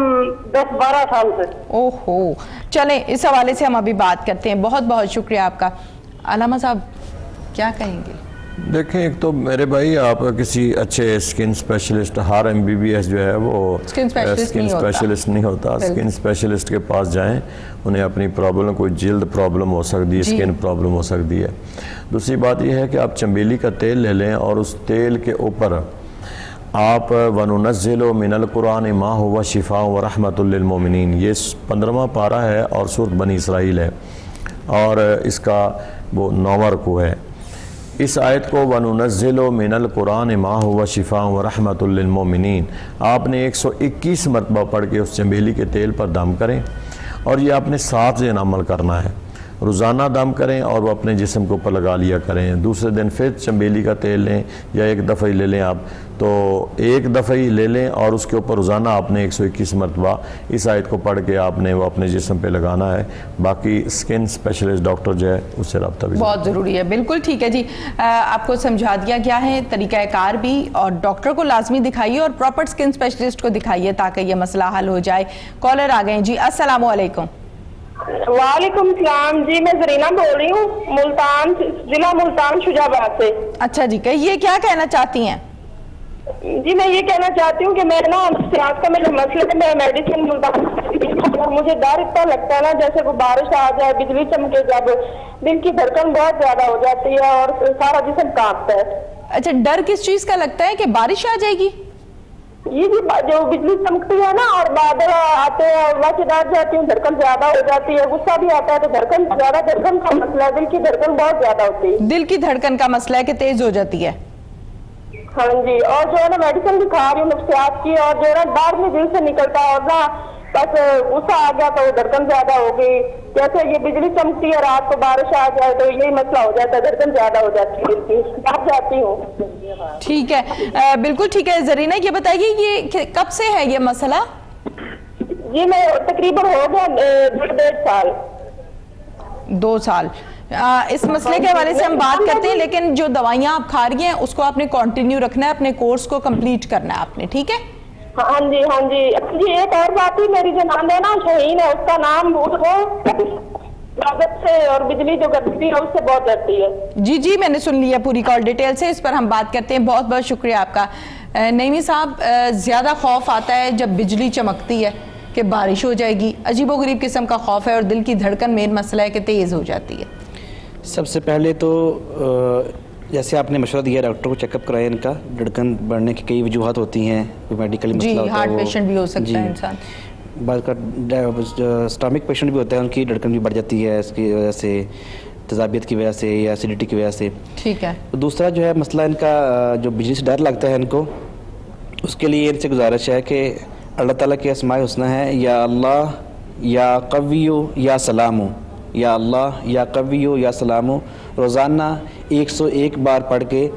10-12 سال سے. اوہو چلیں اس حوالے سے ہم ابھی بات کرتے ہیں. بہت بہت شکریہ آپ کا. علامہ صاحب کیا کہیں گے؟ دیکھیں ایک تو میرے بھائی آپ کسی اچھے اسکن اسپیشلسٹ، ہر MBBS جو ہے وہ اسکن اسپیشلسٹ نہیں ہوتا. اسکن اسپیشلسٹ کے پاس جائیں، انہیں اپنی پرابلم، کوئی جلد پرابلم ہو سکتی ہے، اسکن پرابلم ہو سکتی ہے. دوسری بات یہ ہے کہ آپ چنبیلی کا تیل لے لیں اور اس تیل کے اوپر آپ وَنُنَزِّلُ مِنَ الْقُرْآنِ مَا هُوَ شِفَاءٌ وَرَحْمَةٌ لِّلْمُؤْمِنِينَ، یہ 15واں پارہ ہے اور سورۃ بنی اسرائیل ہے اور اس کا وہ 9واں رکوع ہے. اس آیت کو وَنُنَزِّلُ مِنَ الْقُرْآنِ مَا هُوَ شِفَاءٌ وَرَحْمَةٌ لِّلْمُؤْمِنِينَ، آپ نے 121 مرتبہ پڑھ کے اس چنبیلی کے تیل پر دم کریں اور یہ آپ نے 7 دن عمل کرنا ہے. روزانہ دم کریں اور وہ اپنے جسم کے اوپر لگا لیا کریں. دوسرے دن پھر چنبیلی کا تیل لیں یا ایک دفعہ ہی لے لیں آپ، تو ایک دفعہ ہی لے لیں اور اس کے اوپر روزانہ آپ نے 121 مرتبہ اس آیت کو پڑھ کے آپ نے وہ اپنے جسم پہ لگانا ہے. باقی اسکن اسپیشلسٹ ڈاکٹر جو ہے اس سے رابطہ بھی بہت ضروری ہے. بالکل ٹھیک ہے جی، آپ کو سمجھا دیا گیا ہے طریقہ کار بھی، اور ڈاکٹر کو لازمی دکھائیے اور پراپر اسکن اسپیشلسٹ کو دکھائیے تاکہ یہ مسئلہ حل ہو جائے. کالر آ گئے جی، السلام علیکم. وعلیکم السلام جی، میں زرینہ بول رہی ہوں ملتان، ضلع ملتان شجاع آباد سے. اچھا جی، کہیے کیا کہنا چاہتی ہیں؟ جی میں یہ کہنا چاہتی ہوں کہ میں نا صحت کا میرا مسئلہ ہے، میں میڈیسن ملتان، مجھے ڈر اتنا لگتا ہے نا جیسے کوئی بارش آ جائے، بجلی چمکے، جب دل کی دھڑکن بہت زیادہ ہو جاتی ہے اور سارا جسم کانپتا ہے. اچھا، ڈر کس چیز کا لگتا ہے کہ بارش آ جائے گی؟ یہ جی جو بجلی چمکتی ہے نا اور بادل آتے ہیں اور وہاں سے ڈر جاتی ہوں، دھڑکن زیادہ ہو جاتی ہے، غصہ بھی آتا ہے تو دھڑکن زیادہ، دھڑکن کا مسئلہ ہے، دل کی دھڑکن بہت زیادہ ہوتی ہے. دل کی دھڑکن کا مسئلہ ہے کہ تیز ہو جاتی ہے. ہاں جی، اور جو ہے نا میڈیسن بھی کھا رہی ہوں نفسیات کی، اور جو ہے نا ڈر میں دل سے نکلتا ہے اور نا بس غصہ آ گیا تو دھڑکن زیادہ ہو گئی. جیسے یہ بجلی چمکتی ہے، رات کو بارش آ جائے تو یہی مسئلہ ہو جاتا ہے، دھڑکن زیادہ ہو جاتی ہے، دل کی ڈر جاتی ہوں. ٹھیک ہے، بالکل ٹھیک ہے. زرینہ یہ بتائیے یہ کب سے ہے یہ مسئلہ؟ جی میں تقریباً ہو گیا 1.5 سال. 2 سال. اس مسئلے کے حوالے سے ہم بات کرتے ہیں، لیکن جو دوائیاں آپ کھا رہی ہیں اس کو آپ نے کنٹینیو رکھنا ہے، اپنے کورس کو کمپلیٹ کرنا ہے آپ نے، ٹھیک ہے؟ ہاں جی ہاں جی. جی ایک اور بات ہی، میری جو نام ہے نا شہین ہے، اس کا نام سے اور بجلی جو گرتی ہے اس سے بہت ڈرتی ہے. جی جی میں نے سن لیا پوری کال ڈیٹیل سے، اس پر ہم بات کرتے ہیں. بہت بہت شکریہ آپ کا. نعیمی صاحب، زیادہ خوف آتا ہے جب بجلی چمکتی ہے کہ بارش ہو جائے گی، عجیب و غریب قسم کا خوف ہے، اور دل کی دھڑکن مین مسئلہ ہے کہ تیز ہو جاتی ہے. سب سے پہلے تو جیسے آپ نے مشورہ دیا ڈاکٹر کو چیک اپ کرائے، ان کا دھڑکن بڑھنے کی کئی وجوہات ہوتی ہیں، کوئی میڈیکل مسئلہ ہوتا ہے، ہارٹ پیشنٹ بھی ہو سکتا ہے انسان، بعض کا اسٹامک پیشنٹ بھی ہوتا ہے، ان کی دھڑکن بھی بڑھ جاتی ہے اس کی وجہ سے، تیزابیت کی وجہ سے یا ایسیڈیٹی کی وجہ سے. ٹھیک ہے. دوسرا جو ہے مسئلہ ان کا جو بجلی سے ڈر لگتا ہے ان کو، اس کے لیے ان سے گزارش ہے کہ اللہ تعالیٰ کے اسماء الحسنی ہے، یا اللہ یا قویو یا سلامو، یا اللہ یا قویو یا سلامو، روزانہ 101 بار پڑھ کے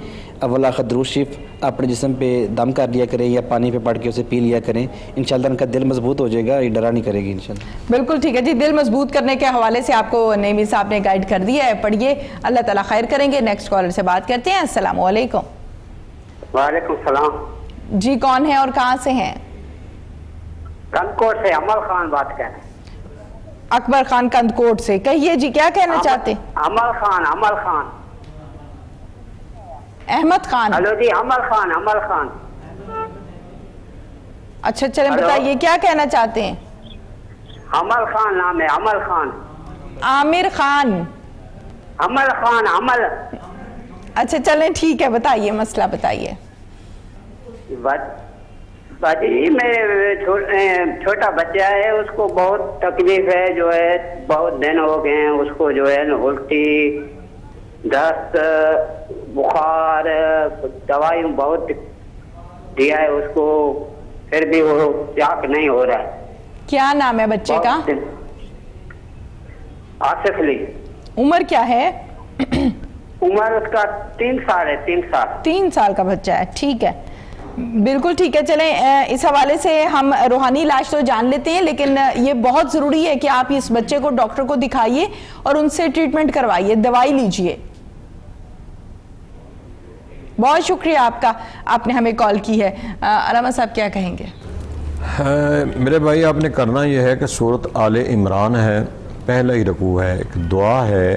اول آخر درود شریف اپنے جسم پہ دم کر لیا کریں یا پانی پہ پڑھ کے اسے پی لیا کریں. انشاءاللہ ان کا دل مضبوط ہو جائے گا، یہ ڈرا نہیں کرے گی انشاءاللہ. بالکل ٹھیک ہے جی، دل مضبوط کرنے کے حوالے سے آپ کو نعیمی صاحب نے گائیڈ کر دیا ہے، پڑھیے، اللہ تعالیٰ خیر کریں گے. نیکسٹ کالر سے بات کرتے ہیں. السلام علیکم. وعلیکم السلام جی، کون ہیں اور کہاں سے ہیں؟ کندکوٹ سے عمل خان بات کر رہے ہیں. اکبر خان کندکوٹ سے، کہیے جی کیا کہنا چاہتے ہیں؟ عمل خان احمد خان. ہلو جی، عمل خان. اچھا چلیں بتائیے کیا کہنا چاہتے ہیں؟ عمل خان نام ہے، عمل خان. عامر خان. عمل. اچھا چلیں ٹھیک ہے، بتائیے مسئلہ بتائیے. باجی میرے چھوٹا بچہ ہے، اس کو بہت تکلیف ہے، جو ہے بہت دن ہو گئے ہیں، اس کو جو ہے الٹی، دست، بخار، دوائی بہت دیا ہے اس کو، پھر بھی وہ چاک نہیں ہو رہا ہے. کیا نام ہے بچے کا؟ آصف علی. عمر کیا ہے؟ عمر اس کا 3 سال ہے. 3 سال کا بچہ ہے، ٹھیک ہے. بالکل ٹھیک ہے. چلیں اس حوالے سے ہم روحانی علاج تو جان لیتے ہیں، لیکن یہ بہت ضروری ہے کہ آپ اس بچے کو ڈاکٹر کو دکھائیے اور ان سے ٹریٹمنٹ کروائیے، دوائی لیجئے. بہت شکریہ آپ کا، آپ نے ہمیں کال کی ہے. علامہ صاحب کیا کہیں گے؟ میرے بھائی آپ نے کرنا یہ ہے کہ سورۃ آل عمران ہے، پہلا ہی رکوع ہے، ایک دعا ہے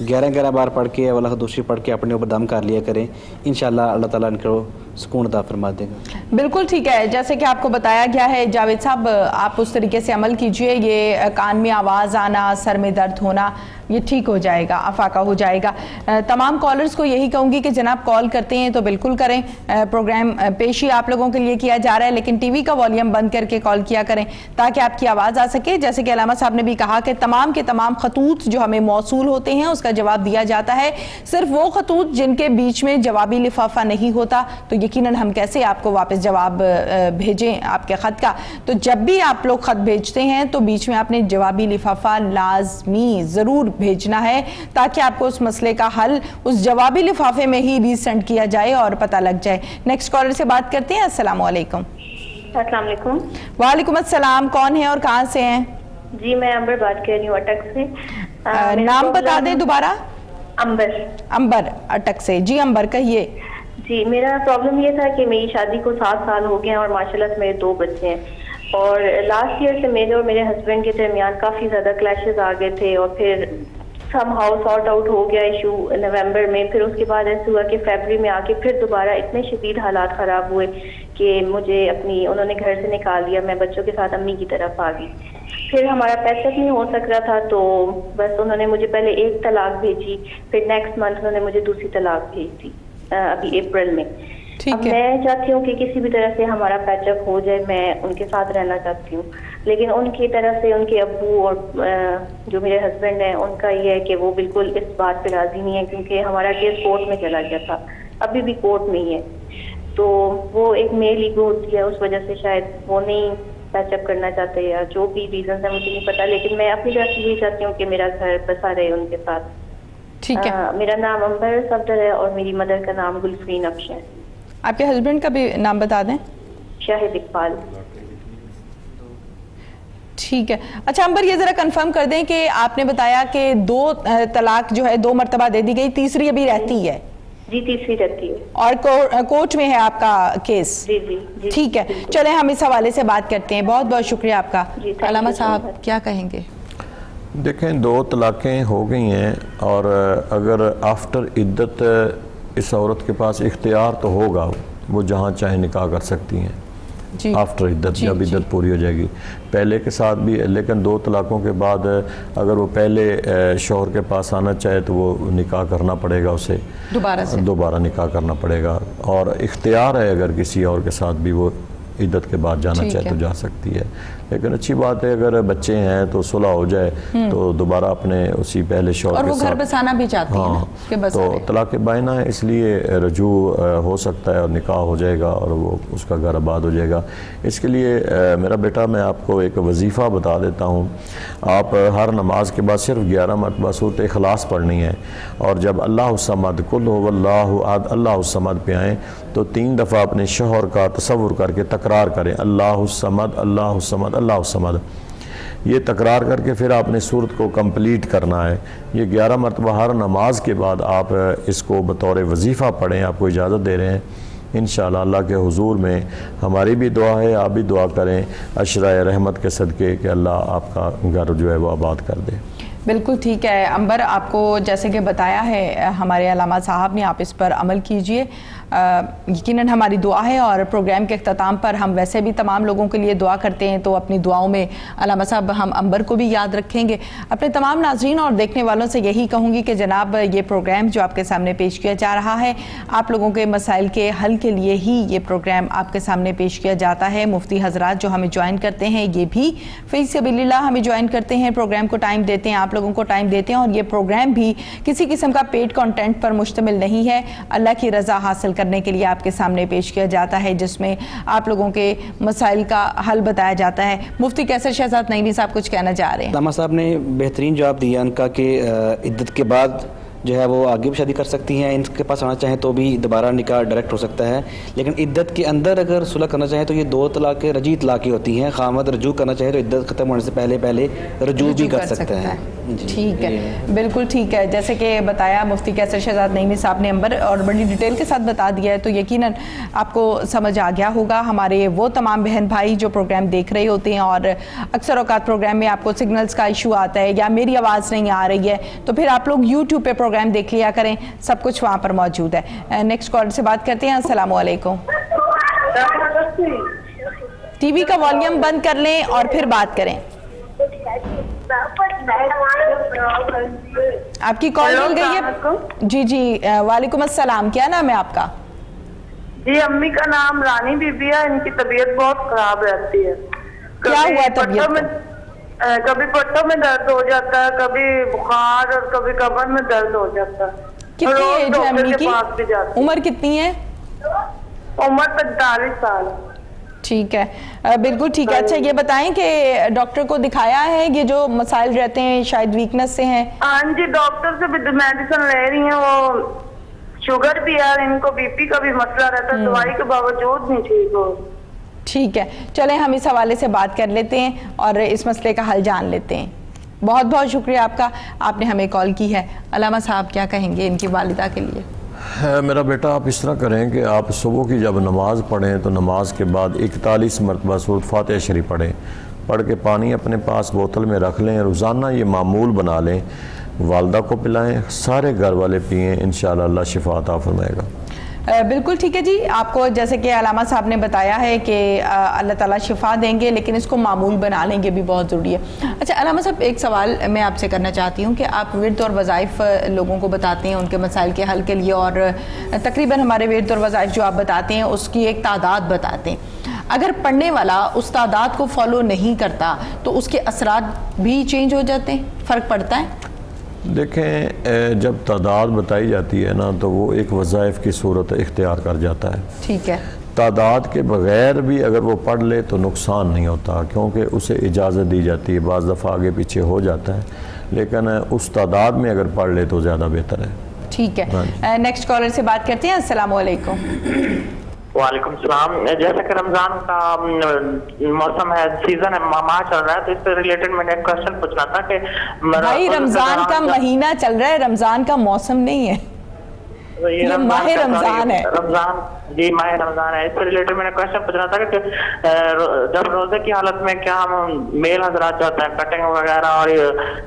11 بار پڑھ کے اول دوسری پڑھ کے اپنے اوپر دم کر لیا کریں، انشاءاللہ اللہ تعالیٰ ان کو سکون عطا فرما دے گا۔ بالکل ٹھیک ہے، جیسے کہ آپ کو بتایا گیا ہے جاوید صاحب، آپ اس طریقے سے عمل کیجئے، یہ کان میں آواز آنا، سر میں درد ہونا، یہ ٹھیک ہو جائے گا، افاقہ ہو جائے گا۔ تمام کالرز کو یہی کہوں گی کہ جناب کال کرتے ہیں تو بالکل کریں، پروگرام پیشی آپ لوگوں کے لیے کیا جا رہا ہے، لیکن ٹی وی کا والیوم بند کر کے کال کیا کریں تاکہ آپ کی آواز آ سکے۔ جیسے کہ علامہ صاحب نے بھی کہا کہ تمام کے تمام خطوط جو ہمیں موصول ہوتے ہیں اس کا جواب دیا جاتا ہے، صرف وہ خطوط جن کے بیچ میں جوابی لفافہ نہیں ہوتا تو یقیناً ہم کیسے آپ کو واپس جواب بھیجیں آپ کے خط کا۔ تو جب بھی آپ لوگ خط بھیجتے ہیں تو بیچ میں آپ نے جوابی لفافہ لازمی ضرور بھیجنا ہے تاکہ آپ کو اس مسئلے کا حل اس جوابی لفافے میں ہی ریسینڈ کیا جائے اور پتہ لگ جائے۔ نیکسٹ کالر سے بات کرتے ہیں۔ السلام علیکم۔ السلام علیکم۔ وعلیکم السلام، کون ہے اور کہاں سے ہیں؟ جی میں امبر بات کر رہی ہوں اٹک سے۔ نام بتا دیں دوبارہ۔ امبر اٹک سے۔ جی امبر کہیے۔ جی میرا پرابلم یہ تھا کہ میری شادی کو 7 سال ہو گئے ہیں اور ماشاءاللہ سے میرے 2 بچے ہیں، اور لاسٹ ایئر سے میرے اور میرے ہسبینڈ کے درمیان کافی زیادہ کلیشز آ گئے تھے، اور پھر سم ہاؤ سارٹ آؤٹ ہو گیا ایشو نومبر میں۔ پھر اس کے بعد ایسا ہوا کہ فیبرری میں آ کے پھر دوبارہ اتنے شدید حالات خراب ہوئے کہ مجھے انہوں نے گھر سے نکال دیا، میں بچوں کے ساتھ امی کی طرف آ گئی۔ پھر ہمارا پیچ اپ نہیں ہو سک رہا تھا تو بس انہوں نے مجھے پہلے 1 طلاق بھیجی، پھر نیکسٹ منتھ انہوں نے مجھے دوسری طلاق بھیج دی ابھی اپریل میں۔ اب میں چاہتی ہوں کہ کسی بھی طرح سے ہمارا پیچ اپ ہو جائے، میں ان کے ساتھ رہنا چاہتی ہوں، لیکن ان کی طرف سے ان کے ابو اور جو میرے ہسبینڈ ہیں ان کا یہ ہے کہ وہ بالکل اس بات پہ راضی نہیں ہے، کیونکہ ہمارا کیس کورٹ میں چلا گیا تھا، ابھی بھی کورٹ میں ہی ہے، تو وہ ایک میل ایگو ہوتی ہے، اس وجہ سے شاید وہ نہیں پیچ اپ کرنا چاہتے یا جو بھی ریزنز ہیں مجھے نہیں پتا، لیکن میں اپنی طرف سے یہی چاہتی ہوں کہ میرا گھر بسا رہے ان کے ساتھ۔ ٹھیک ہے۔ میرا نام امبر صفدر ہے اور میری مدر کا نام گلفرین افشا ہے۔ آپ کے ہسبینڈ کا بھی نام بتا دیں۔ شاہد اقبال۔ ٹھیک ہے۔ اچھا امبر یہ ذرا کنفرم کر دیں کہ آپ نے بتایا کہ 2 طلاق جو ہے 2 مرتبہ دے دی گئی، تیسری ابھی رہتی ہے؟ جی تیسری رہتی ہے، اور کورٹ میں ہے آپ کا کیس؟ جی جی جی۔ ٹھیک ہے، چلیں ہم اس حوالے سے بات کرتے ہیں۔ بہت بہت شکریہ آپ کا۔ علامہ صاحب کیا کہیں گے؟ دیکھیں 2 طلاقیں ہو گئی ہیں، اور اگر آفٹر عدت اس عورت کے پاس اختیار تو ہوگا، وہ جہاں چاہے نکاح کر سکتی ہیں آفٹر عدت، جب عدت پوری ہو جائے گی۔ پہلے کے ساتھ بھی، لیکن 2 طلاقوں کے بعد اگر وہ پہلے شوہر کے پاس آنا چاہے تو وہ نکاح کرنا پڑے گا، اسے دوبارہ نکاح کرنا پڑے گا، اور اختیار ہے اگر کسی اور کے ساتھ بھی وہ عدت کے بعد جانا چاہے تو جا سکتی ہے۔ لیکن اچھی بات ہے اگر بچے ہیں تو صلح ہو جائے تو دوبارہ اپنے اسی پہلے شوہر کے ساتھ، اور وہ گھر بسانا بھی چاہتی ہیں تو طلاق بائنہ ہے، اس لیے رجوع ہو سکتا ہے اور نکاح ہو جائے گا اور وہ اس کا گھر آباد ہو جائے گا۔ اس کے لیے میرا بیٹا میں آپ کو ایک وظیفہ بتا دیتا ہوں، آپ ہر نماز کے بعد صرف 11 مرتبہ سورۃ اخلاص پڑھنی ہے، اور جب اللہ الصمد قل هو اللہ احد اللہ الصمد پہ آئیں تو 3 دفعہ اپنے شوہر کا تصور کر کے تکرار کریں، اللہ الصمد اللہ الصمد اللہ الصمد، یہ تکرار کر کے پھر آپ نے سورت کو کمپلیٹ کرنا ہے۔ یہ 11 مرتبہ ہر نماز کے بعد آپ اس کو بطور وظیفہ پڑھیں، آپ کو اجازت دے رہے ہیں۔ انشاءاللہ اللہ کے حضور میں ہماری بھی دعا ہے، آپ بھی دعا کریں عشرۂ رحمت کے صدقے کہ اللہ آپ کا گھر جو ہے وہ آباد کر دے۔ بالکل ٹھیک ہے امبر، آپ کو جیسے کہ بتایا ہے ہمارے علامہ صاحب نے، آپ اس پر عمل کیجئے، یقیناً ہماری دعا ہے، اور پروگرام کے اختتام پر ہم ویسے بھی تمام لوگوں کے لیے دعا کرتے ہیں، تو اپنی دعاؤں میں علامہ صاحب ہم امبر کو بھی یاد رکھیں گے۔ اپنے تمام ناظرین اور دیکھنے والوں سے یہی کہوں گی کہ جناب یہ پروگرام جو آپ کے سامنے پیش کیا جا رہا ہے، آپ لوگوں کے مسائل کے حل کے لیے ہی یہ پروگرام آپ کے سامنے پیش کیا جاتا ہے۔ مفتی حضرات جو ہمیں جوائن کرتے ہیں یہ بھی فی سبیل اللہ ہمیں جوائن کرتے ہیں، پروگرام کو ٹائم دیتے ہیں، آپ لوگوں کو ٹائم دیتے ہیں، اور یہ پروگرام بھی کسی قسم کا پیڈ کنٹینٹ پر مشتمل نہیں ہے، اللہ کی رضا حاصل کرنے کے لیے آپ کے سامنے پیش کیا جاتا ہے، جس میں آپ لوگوں کے مسائل کا حل بتایا جاتا ہے۔ مفتی کیسر شہزاد نعیمی صاحب کچھ کہنا چاہ رہے ہیں؟ علامہ صاحب نے بہترین جواب دیا ان کا کہ عدت کے بعد جو ہے وہ آگے بھی شادی کر سکتی ہیں, ان کے پاس آنا چاہیں تو بھی دوبارہ نکاح ڈائریکٹ ہو سکتا ہے. لیکن عدت کے اندر اگر صلح کرنا چاہیں تو یہ 2 طلاق رجعی طلاقیں ہوتی ہیں. خامد رجوع کرنا چاہے تو عدت ختم ہونے سے پہلے رجوع بھی کر سکتا ہے. ٹھیک ہے, بالکل ٹھیک ہے. جیسے کہ بتایا مفتی کیسر شہزاد نعیمی صاحب نے نمبر اور بڑی ڈیٹیل کے ساتھ بتا دیا ہے, تو یقیناً آپ کو سمجھ آ گیا ہوگا. ہمارے وہ تمام بہن بھائی جو پروگرام دیکھ رہے ہوتے ہیں اور اکثر اوقات پروگرام میں آپ کو سگنلز کا ایشو آتا ہے یا میری آواز نہیں آ رہی ہے, تو پھر آپ لوگ یوٹیوب پہ پروگرام دیکھ لیا کریں, سب کچھ وہاں پر موجود ہے. نیکسٹ کالر سے بات کرتے ہیں. السلام علیکم. ٹی وی کا والیوم بند کر لیں اور پھر بات کریں. آپ کی کال مل گئی ہے؟ جی وعلیکم السلام. کیا نام ہے آپ کا؟ جی امی کا نام رانی بی بی ہے. ان کی طبیعت بہت خراب رہتی ہے. کیا ہوا طبیعت میں؟ کبھی پٹوں میں درد ہو جاتا ہے, کبھی بخار, اور کبھی کمر میں درد ہو جاتا ہے. کتنی ایج ہے امی کی؟ عمر کتنی ہے؟ عمر 45 سال. ٹھیک ہے, بالکل ٹھیک ہے. اچھا یہ بتائیں کہ ڈاکٹر کو دکھایا ہے, یہ جو مسائل رہتے ہیں شاید ویکنس سے ہیں؟ ہاں جی, ڈاکٹر سے بھی میڈیسن لے رہی ہیں. وہ شوگر بھی ہے, ان کو بی پی کا بھی مسئلہ رہتا ہے, دوائی کے باوجود نہیں ٹھیک ہو. ٹھیک ہے, چلیں ہم اس حوالے سے بات کر لیتے ہیں اور اس مسئلے کا حل جان لیتے ہیں. بہت بہت شکریہ آپ کا, آپ نے ہمیں کال کی ہے. علامہ صاحب کیا کہیں گے ان کی والدہ کے لیے؟ میرا بیٹا آپ اس طرح کریں کہ آپ صبح کی جب نماز پڑھیں تو نماز کے بعد 41 مرتبہ سورۃ فاتحہ شریف پڑھ کے پانی اپنے پاس بوتل میں رکھ لیں. روزانہ یہ معمول بنا لیں, والدہ کو پلائیں, سارے گھر والے پئیں, انشاءاللہ اللہ شفا عطا فرمائے گا. بالکل ٹھیک ہے جی. آپ کو جیسے کہ علامہ صاحب نے بتایا ہے کہ اللہ تعالیٰ شفا دیں گے, لیکن اس کو معمول بنا لیں گے بھی بہت ضروری ہے. اچھا علامہ صاحب, ایک سوال میں آپ سے کرنا چاہتی ہوں کہ آپ ورد اور وظائف لوگوں کو بتاتے ہیں ان کے مسائل کے حل کے لیے, اور تقریباً ہمارے ورد اور وظائف جو آپ بتاتے ہیں اس کی ایک تعداد بتاتے ہیں. اگر پڑھنے والا اس تعداد کو فالو نہیں کرتا تو اس کے اثرات بھی چینج ہو جاتے ہیں, فرق پڑتا ہے؟ دیکھیں, جب تعداد بتائی جاتی ہے نا تو وہ ایک وظائف کی صورت اختیار کر جاتا ہے. ٹھیک ہے. تعداد کے بغیر بھی اگر وہ پڑھ لے تو نقصان نہیں ہوتا, کیونکہ اسے اجازت دی جاتی ہے. بعض دفعہ آگے پیچھے ہو جاتا ہے, لیکن اس تعداد میں اگر پڑھ لے تو زیادہ بہتر ہے. ٹھیک ہے, نیکسٹ کالر سے بات کرتے ہیں. السلام علیکم. وعلیکم السلام. جیسا کہ رمضان کا موسم ہے, سیزن ہے, ماہ چل رہا ہے, تو اس سے ریلیٹڈ میں نے ایک کوشچن پوچھنا تھا کہ بھائی رمضان کا مہینہ چل رہا ہے, رمضان کا موسم نہیں ہے, یہ ماہ رمضان ہے. جی ماہ رمضان ہے. اس سے ریلیٹڈ میں نے کوشچن پوچھنا تھا کہ جب روزے کی حالت میں کیا ہم میل حضرات جو ہوتا ہے کٹنگ وغیرہ اور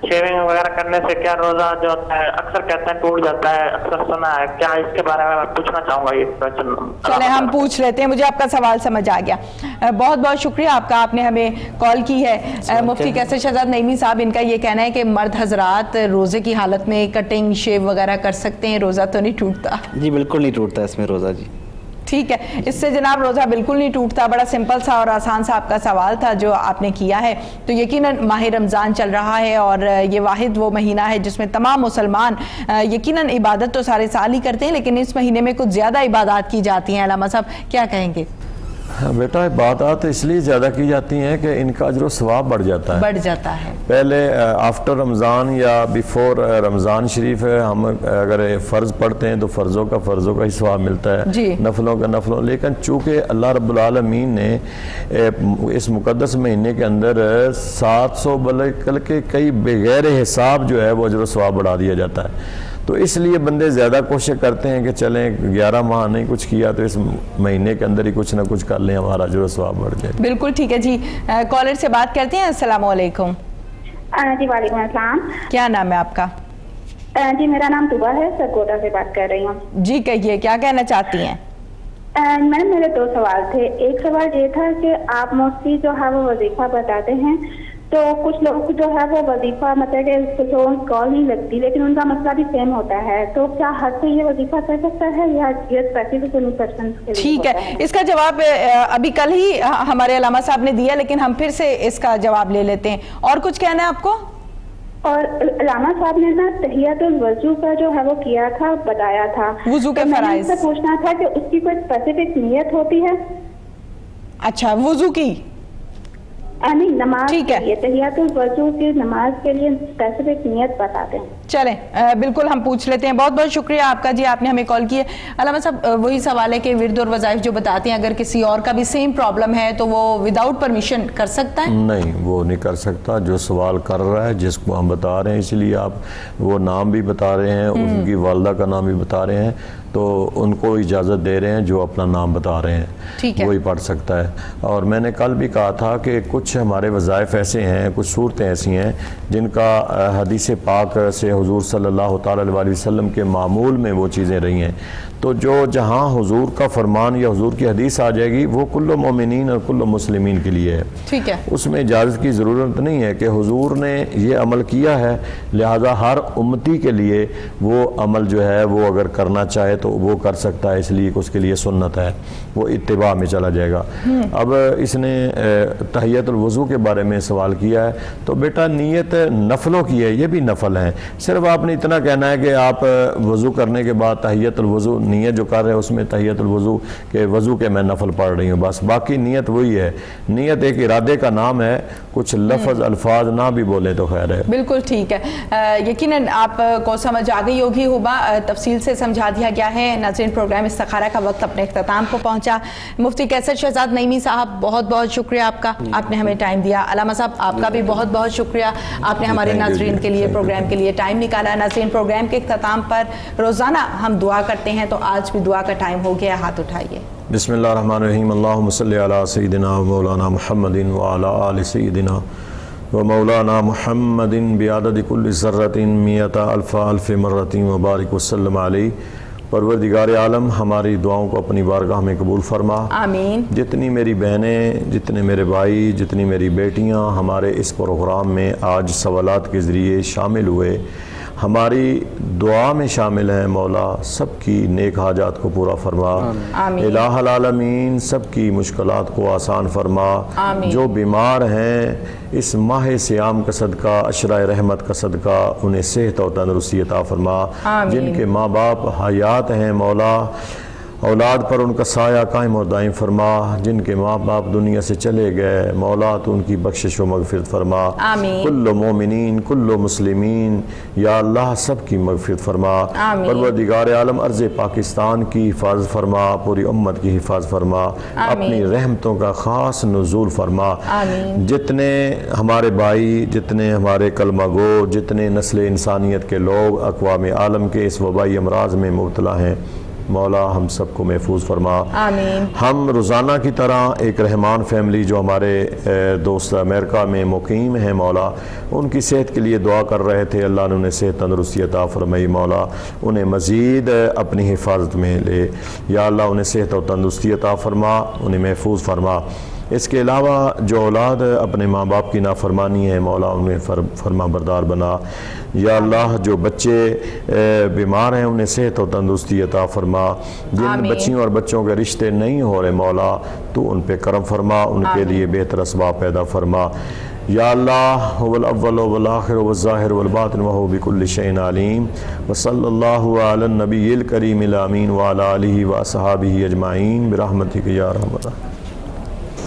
شیونگ وغیرہ کرنے سے کیا روزہ جو ہوتا ہے اکثر کہتے ہیں ٹوٹ جاتا ہے, اکثر سنا ہے, کیا اس کے بارے میں پوچھنا چاہوں گا یہ کوشچن. چلیں ہم پوچھ لیتے ہیں, مجھے آپ کا سوال سمجھ آ گیا. بہت بہت شکریہ آپ کا, آپ نے ہمیں کال کی ہے. مفتی کیسر شہزاد نعیمی صاحب, ان کا یہ کہنا ہے کہ مرد حضرات روزے کی حالت میں کٹنگ شیو وغیرہ کر سکتے ہیں, روزہ تو نہیں ٹوٹتا. جی بالکل نہیں ٹوٹتا اس میں روزہ. جی ٹھیک ہے, اس سے جناب روزہ بالکل نہیں ٹوٹتا. بڑا سمپل سا اور آسان سا آپ کا سوال تھا جو آپ نے کیا ہے. تو یقیناً ماہ رمضان چل رہا ہے اور یہ واحد وہ مہینہ ہے جس میں تمام مسلمان یقیناً عبادت تو سارے سال ہی کرتے ہیں, لیکن اس مہینے میں کچھ زیادہ عبادات کی جاتی ہیں. علامہ صاحب کیا کہیں گے؟ بیٹا عبادات اس لیے زیادہ کی جاتی ہیں کہ ان کا اجر و ثواب بڑھ جاتا ہے. پہلے آفٹر رمضان یا بیفور رمضان شریف ہم اگر فرض پڑھتے ہیں تو فرضوں کا ہی ثواب ملتا ہے, نفلوں کا نفلوں. لیکن چونکہ اللہ رب العالمین نے اس مقدس مہینے کے اندر 700 بلکہ کئی بغیر حساب جو ہے وہ اجر و ثواب بڑھا دیا جاتا ہے. تو اس لیے بندے زیادہ کوشش کرتے ہیں کہ چلیں 11 ماہ نہیں کچھ کیا تو اس مہینے کے اندر ہی کچھ نہ کچھ کر لیں, ہمارا اجر و ثواب بڑھ جائے. بالکل ٹھیک ہے جی. کالر سے بات کرتے ہیں. السلام علیکم. جی وعلیکم السلام. کیا نام ہے آپ کا؟ جی میرا نام طبا ہے, سرگودا سے بات کر رہی ہوں. جی کہیے, کیا کہنا چاہتی ہیں؟ میم میرے 2 سوال تھے. ایک سوال یہ تھا کہ آپ موسٹلی جو ہے وہ وظیفہ بتاتے ہیں, تو کچھ لوگ جو ہے وہ وظیفہ مطلب کہ کال نہیں لگتی, لیکن ان کا مسئلہ بھی سیم ہوتا ہے, تو کیا ہر کوئی یہ وظیفہ کر سکتا ہے یا یہ اسپیسیفک ان پرسنز کے لیے؟ ٹھیک ہے, اس کا جواب ابھی کل ہی ہمارے علامہ صاحب نے دیا, لیکن ہم پھر سے اس کا جواب لے لیتے ہیں. اور کچھ کہنا ہے آپ کو؟ اور علامہ صاحب نے نا تحیۃ الوضو کا جو ہے وہ کیا تھا, بتایا تھا, وضو کے فرائض, سے پوچھنا تھا کہ اس کی کوئی اسپیسیفک نیت ہوتی ہے؟ اچھا وضو کی نہیں, نماز کے لیے تحیۃ الوضو کی نماز کے لیے اسپیسیفک نیت بتا دیں. چلیں بالکل ہم پوچھ لیتے ہیں. بہت بہت شکریہ آپ کا جی, آپ نے ہمیں کال کی ہے. علامہ صاحب وہی سوال ہے کہ ورد اور وظائف جو بتاتے ہیں اگر کسی اور کا بھی سیم پرابلم ہے تو وہ وداؤٹ پرمیشن کر سکتا ہے؟ نہیں, وہ نہیں کر سکتا. جو سوال کر رہا ہے, جس کو ہم بتا رہے ہیں, اس لیے آپ وہ نام بھی بتا رہے ہیں, ان کی والدہ کا نام بھی بتا رہے ہیں, تو ان کو اجازت دے رہے ہیں جو اپنا نام بتا رہے ہیں وہی پڑھ سکتا ہے. اور میں نے کل بھی کہا تھا کہ کچھ ہمارے وظائف ایسے ہیں, کچھ صورتیں ایسی ہیں جن کا حدیث پاک سے حضور صلی اللہ تعالی علیہ وسلم کے معمول میں وہ چیزیں رہی ہیں. تو جو جہاں حضور کا فرمان یا حضور کی حدیث آ جائے گی وہ کل مومنین اور کل مسلمین کے لیے ہے. ٹھیک ہے, اس میں اجازت کی ضرورت نہیں ہے کہ حضور نے یہ عمل کیا ہے لہذا ہر امتی کے لیے وہ عمل جو ہے وہ اگر کرنا چاہے تو وہ کر سکتا ہے, اس لیے کہ اس کے لیے سنت ہے, وہ اتباع میں چلا جائے گا. اب اس نے تحیت الوضو کے بارے میں سوال کیا ہے, تو بیٹا نیت نفلوں کی ہے, یہ بھی نفل ہیں. صرف آپ نے اتنا کہنا ہے کہ آپ وضو کرنے کے بعد تحیت الوضو نیت جو کر رہے ہیں اس میں تحیت الوضو کے وضو کے میں نفل پڑھ رہی ہوں, بس باقی نیت وہی ہے. نیت ایک ارادے کا نام ہے, کچھ لفظ الفاظ نہ بھی بولے تو خیر ہے. بالکل ٹھیک ہے. یقیناً آپ کو سمجھ آ گئی ہوگی, ہوبا تفصیل سے سمجھا دیا گیا ہے. ناظرین پروگرام استخارہ کا وقت اپنے اختتام کو پہنچا. مفتی کیسر شہزاد نعیمی صاحب بہت بہت شکریہ آپ کا, آپ نے ہمیں ٹائم دیا. علامہ صاحب آپ کا بھی بہت بہت شکریہ, آپ نے ہمارے ناظرین کے لیے پروگرام کے لیے ٹائم نکالا. ناظرین پروگرام کے اختتام پر روزانہ ہم دعا کرتے ہیں, تو آج بھی دعا کا ٹائم ہو گیا, ہاتھ اٹھائیے. بسم اللہ الرحمن الرحیم. اللہم صلی علی سیدنا و مولانا محمد وعلی آل سیدنا و مولانا محمد بعدد کل ذرۃ مئۃ الف الف مرۃ وبارک وسلم علیہ. پروردگار عالم ہماری دعاؤں کو اپنی بارگاہ میں قبول فرما. آمین. جتنی میری بہنیں, جتنے میرے بھائی, جتنی میری بیٹیاں ہمارے اس پروگرام میں آج سوالات کے ذریعے شامل ہوئے, ہماری دعا میں شامل ہیں, مولا سب کی نیک حاجات کو پورا فرما. آمین. الہ العالمین سب کی مشکلات کو آسان فرما. آمین. جو بیمار ہیں اس ماہ سیام کا صدقہ, عشرہ رحمت کا صدقہ, انہیں صحت اور تندرستی عطا فرما. آمین. جن کے ماں باپ حیات ہیں مولا اولاد پر ان کا سایہ قائم اور دائم فرما. جن کے ماں باپ دنیا سے چلے گئے مولا تو ان کی بخشش و مغفرت فرما. آمین. کل مومنین کل مسلمین یا اللہ سب کی مغفرت فرما. آمین. پروردگار عالم ارض پاکستان کی حفاظت فرما, پوری امت کی حفاظت فرما. اپنی رحمتوں کا خاص نزول فرما. آمین. جتنے ہمارے بھائی, جتنے ہمارے کلمہ گو, جتنے نسل انسانیت کے لوگ اقوام عالم کے اس وبائی امراض میں مبتلا ہیں مولا ہم سب کو محفوظ فرما. آمین. ہم روزانہ کی طرح ایک رحمان فیملی جو ہمارے دوست امریکہ میں مقیم ہیں مولا, ان کی صحت کے لیے دعا کر رہے تھے, اللہ نے انہیں صحت تندرستی عطا فرمائی. مولا انہیں مزید اپنی حفاظت میں لے, یا اللہ انہیں صحت اور تندرستی عطا فرما, انہیں محفوظ فرما. اس کے علاوہ جو اولاد اپنے ماں باپ کی نافرمانی ہے مولا انہیں فرما بردار بنا. یا اللہ جو بچے بیمار ہیں انہیں صحت و تندرستی عطا فرما. جن بچیوں اور بچوں کے رشتے نہیں ہو رہے مولا تو ان پہ کرم فرما, ان کے لیے بہتر اسباب پیدا فرما. یا اللہ هو الاول والآخر والظاہر والباطن وهو بكل شيء علیم. وصلی اللہ علی النبی الکریم الامین وعلی آلہ واصحابہ اجمعین برحمتک یا ارحم الراحمین.